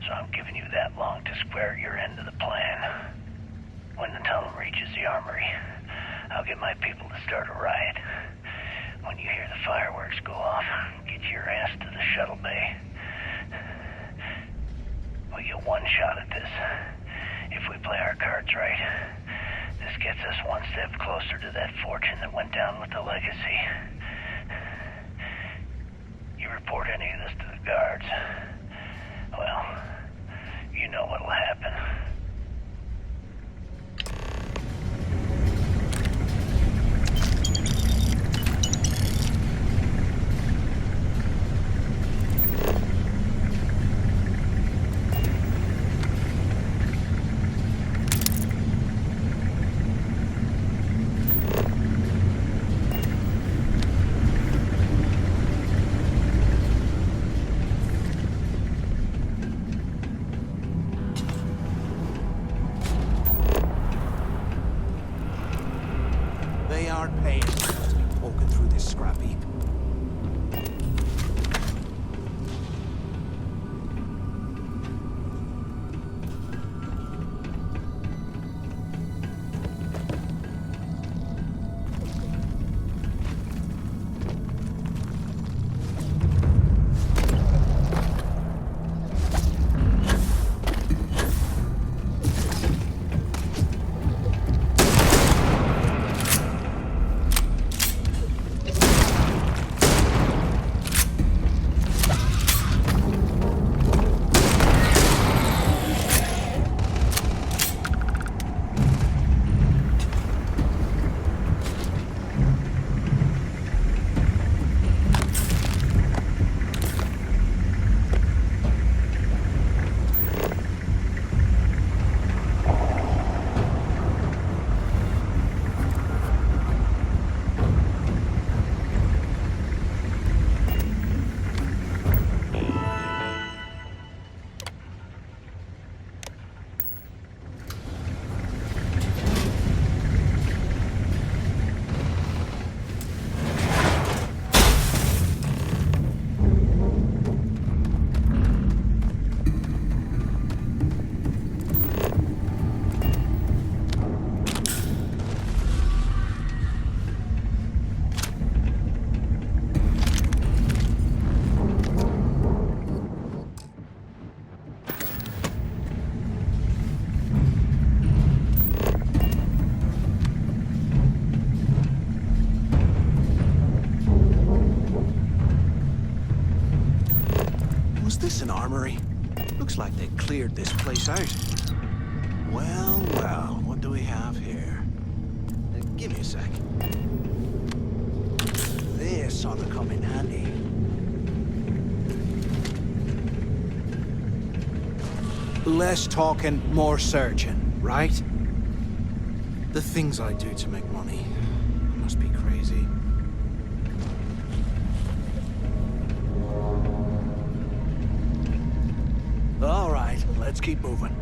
so I'm giving you that long to square your end of the plan. When the tunnel reaches the armory, I'll get my people to start a riot. When you hear the fireworks go off, get your ass to the shuttle bay. We get one shot at this. If we play our cards right, this gets us one step closer to that fortune that went down with the legacy. You report any of this to the guards, well, you know what'll happen. They aren't paying for us to be poking through this scrap heap. Was this an armory? Looks like they cleared this place out. Well, well, what do we have here? Give me a sec. This ought to come in handy. Less talking, more searching, right? The things I do to make money must be crazy. All right, let's keep moving.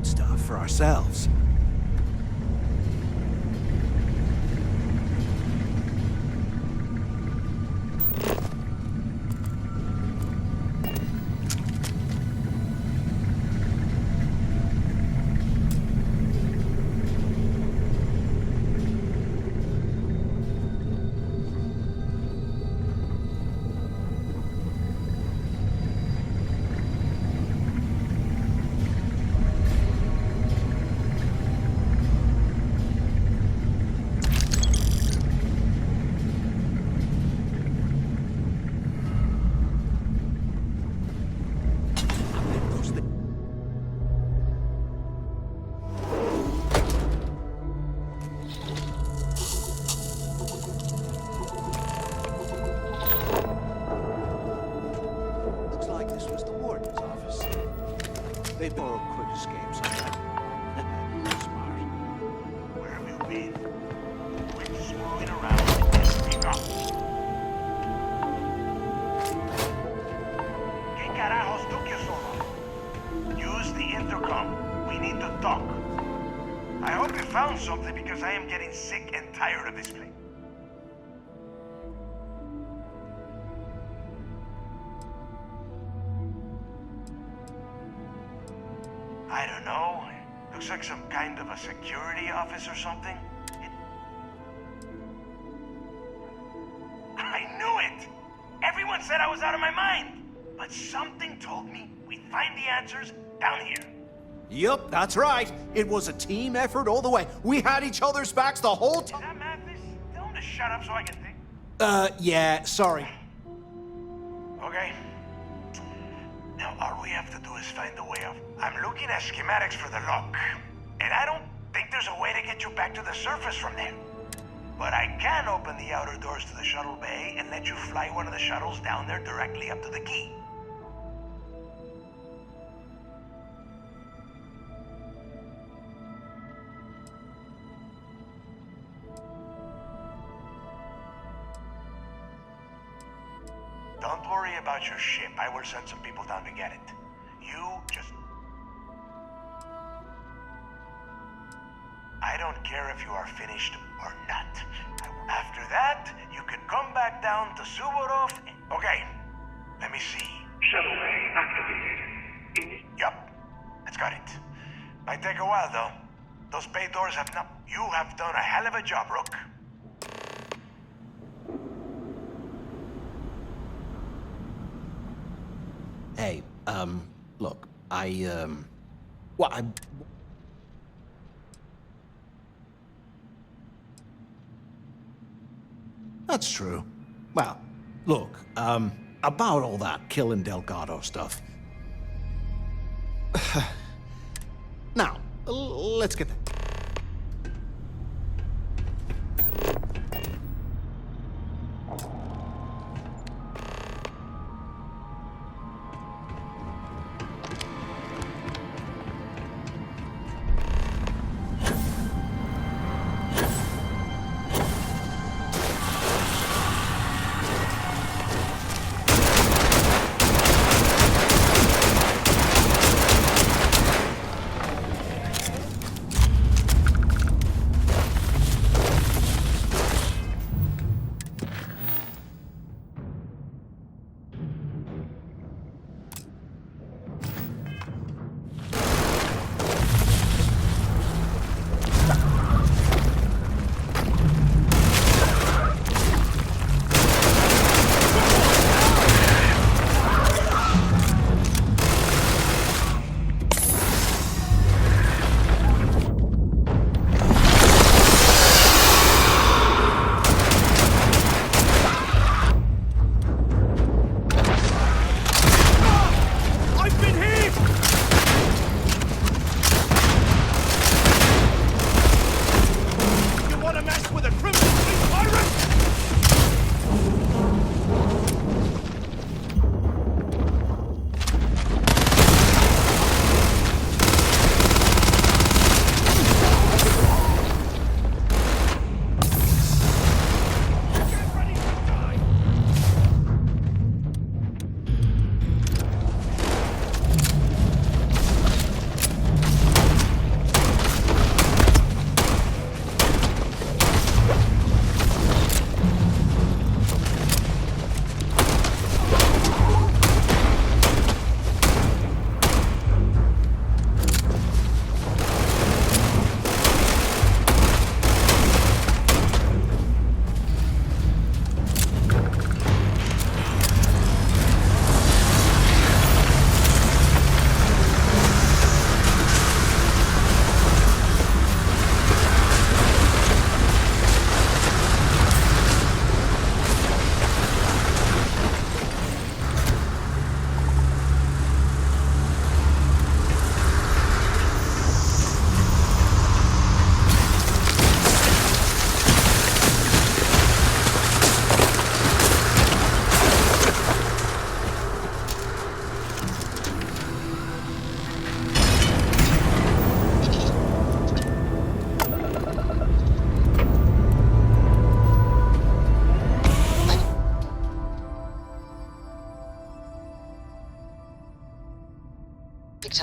good stuff for ourselves. Looks like this was the warden's office. They borrowed quick escapes on that. Smart. Where have you been? Quit screwing around and speak up. ¿Qué carajos took you so long? Use the intercom. We need to talk. I hope you found something because I am getting sick and tired of this place. I don't know. Looks like some kind of a security office or something. I knew it! Everyone said I was out of my mind. But something told me we'd find the answers down here. Yup, that's right. It was a team effort all the way. We had each other's backs the whole time. Is that Mathis? Tell him to shut up so I can think. Yeah, sorry. Okay. Now all we have to do is find a way of... I'm looking at schematics for the lock. And I don't think there's a way to get you back to the surface from there. But I can open the outer doors to the shuttle bay and let you fly one of the shuttles down there directly up to the key. Don't worry about your ship. I will send some people down to get it. You just... I don't care if you are finished or not. After that, you can come back down to Suvorov. Okay, let me see. Shuttle bay activated. Yup, that's got it. Might take a while though. Those bay doors have not... You have done a hell of a job, Rook. Hey, look, That's true. Well, look, about all that killing Delgado stuff. Now, let's get...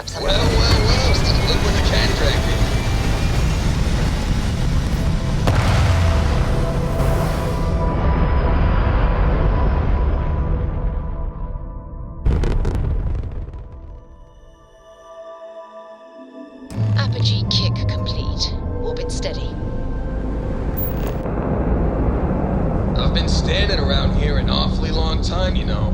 up some... Well, still good with the contractor. Apogee kick complete. Orbit steady. I've been standing around here an awfully long time, you know.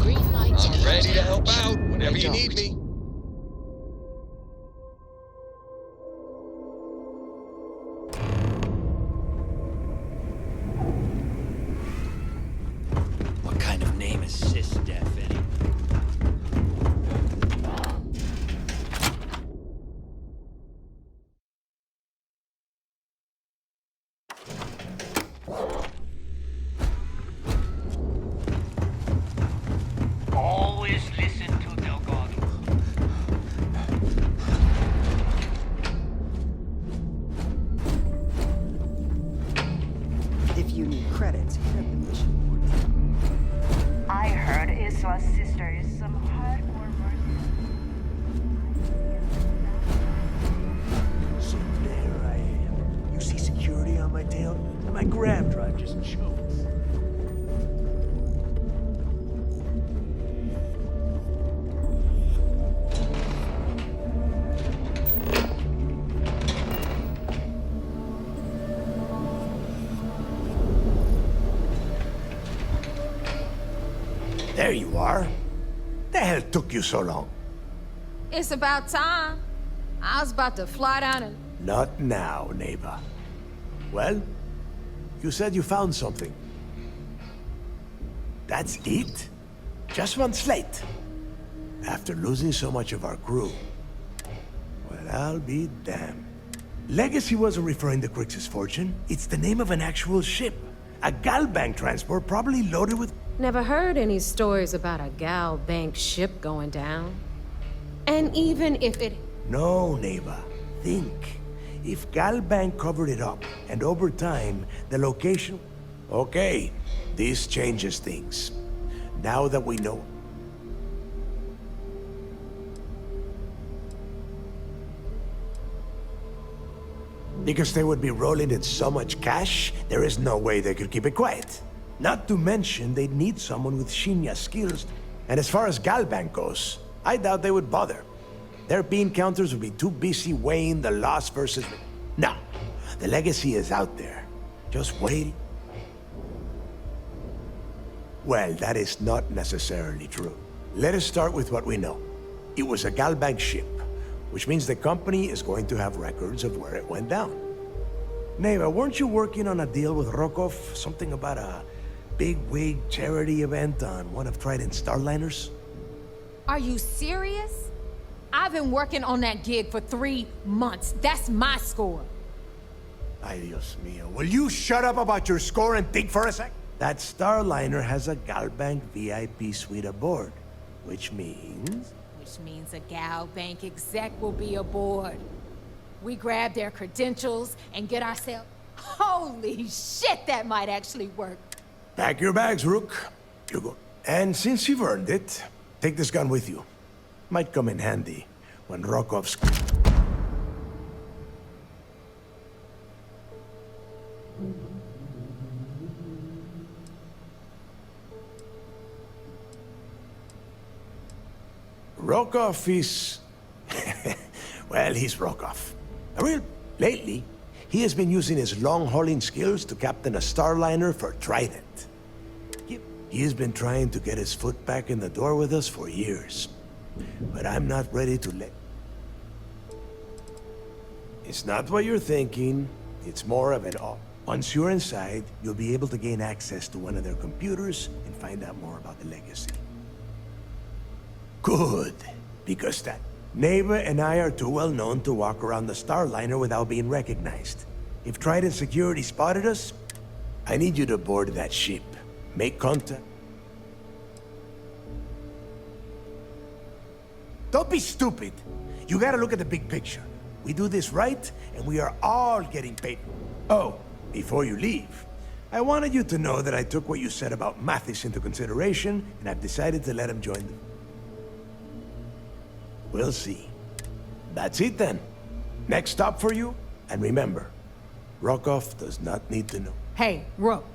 Green light. I'm ready to help out whenever you need me. What kind of name is Sys-Def, anyway? Always listen to Delgado. If you need credits, hit up the mission board. I heard Isla's sister is some hardcore So there I am. You see security on my tail? And my grab drive just chokes. There you are. The hell took you so long? It's about time. I was about to fly down and... Not now, neighbor. Well, you said you found something. That's it? Just one slate? After losing so much of our crew? Well, I'll be damned. Legacy wasn't referring to Crix's fortune. It's the name of an actual ship. A Galbank transport probably loaded with... Never heard any stories about a Gal Bank ship going down. And even if it... No, neighbor. Think. If Galbank covered it up, and over time, the location... Okay, this changes things. Now that we know... Because they would be rolling in so much cash, there is no way they could keep it quiet. Not to mention, they'd need someone with Shinya skills. And as far as Galbank goes, I doubt they would bother. Their bean counters would be too busy weighing the loss versus... No, the legacy is out there. Just waiting. Well, that is not necessarily true. Let us start with what we know. It was a Galbank ship, which means the company is going to have records of where it went down. Neva, weren't you working on a deal with Rokov? Something about a big-wig charity event on one of Trident's Starliners? Are you serious? I've been working on that gig for 3 months. That's my score. Ay, Dios mío. Will you shut up about your score and think for a sec? That Starliner has a Galbank VIP suite aboard, which means... Which means a Gal Bank exec will be aboard. We grab their credentials and get ourselves... Holy shit, that might actually work. Pack your bags, Rook. You go. And since you've earned it, take this gun with you. Might come in handy when Rokov's... Rokov is... well, he's Rokov. Lately, he has been using his long-hauling skills to captain a Starliner for Trident. He has been trying to get his foot back in the door with us for years. But I'm not ready to let... It's not what you're thinking. It's more of an... Once you're inside, you'll be able to gain access to one of their computers and find out more about the legacy. Good, because that... Neva and I are too well known to walk around the Starliner without being recognized. If Trident Security spotted us, I need you to board that ship. Make contact. Don't be stupid. You gotta look at the big picture. We do this right, and we are all getting paid. Oh, before you leave, I wanted you to know that I took what you said about Mathis into consideration, and I've decided to let him join them. We'll see. That's it then. Next stop for you, and remember, Rokov does not need to know. Hey, Rook,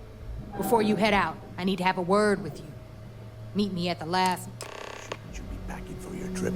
before you head out, I need to have a word with you. Meet me at the last... Should you be packing for your trip?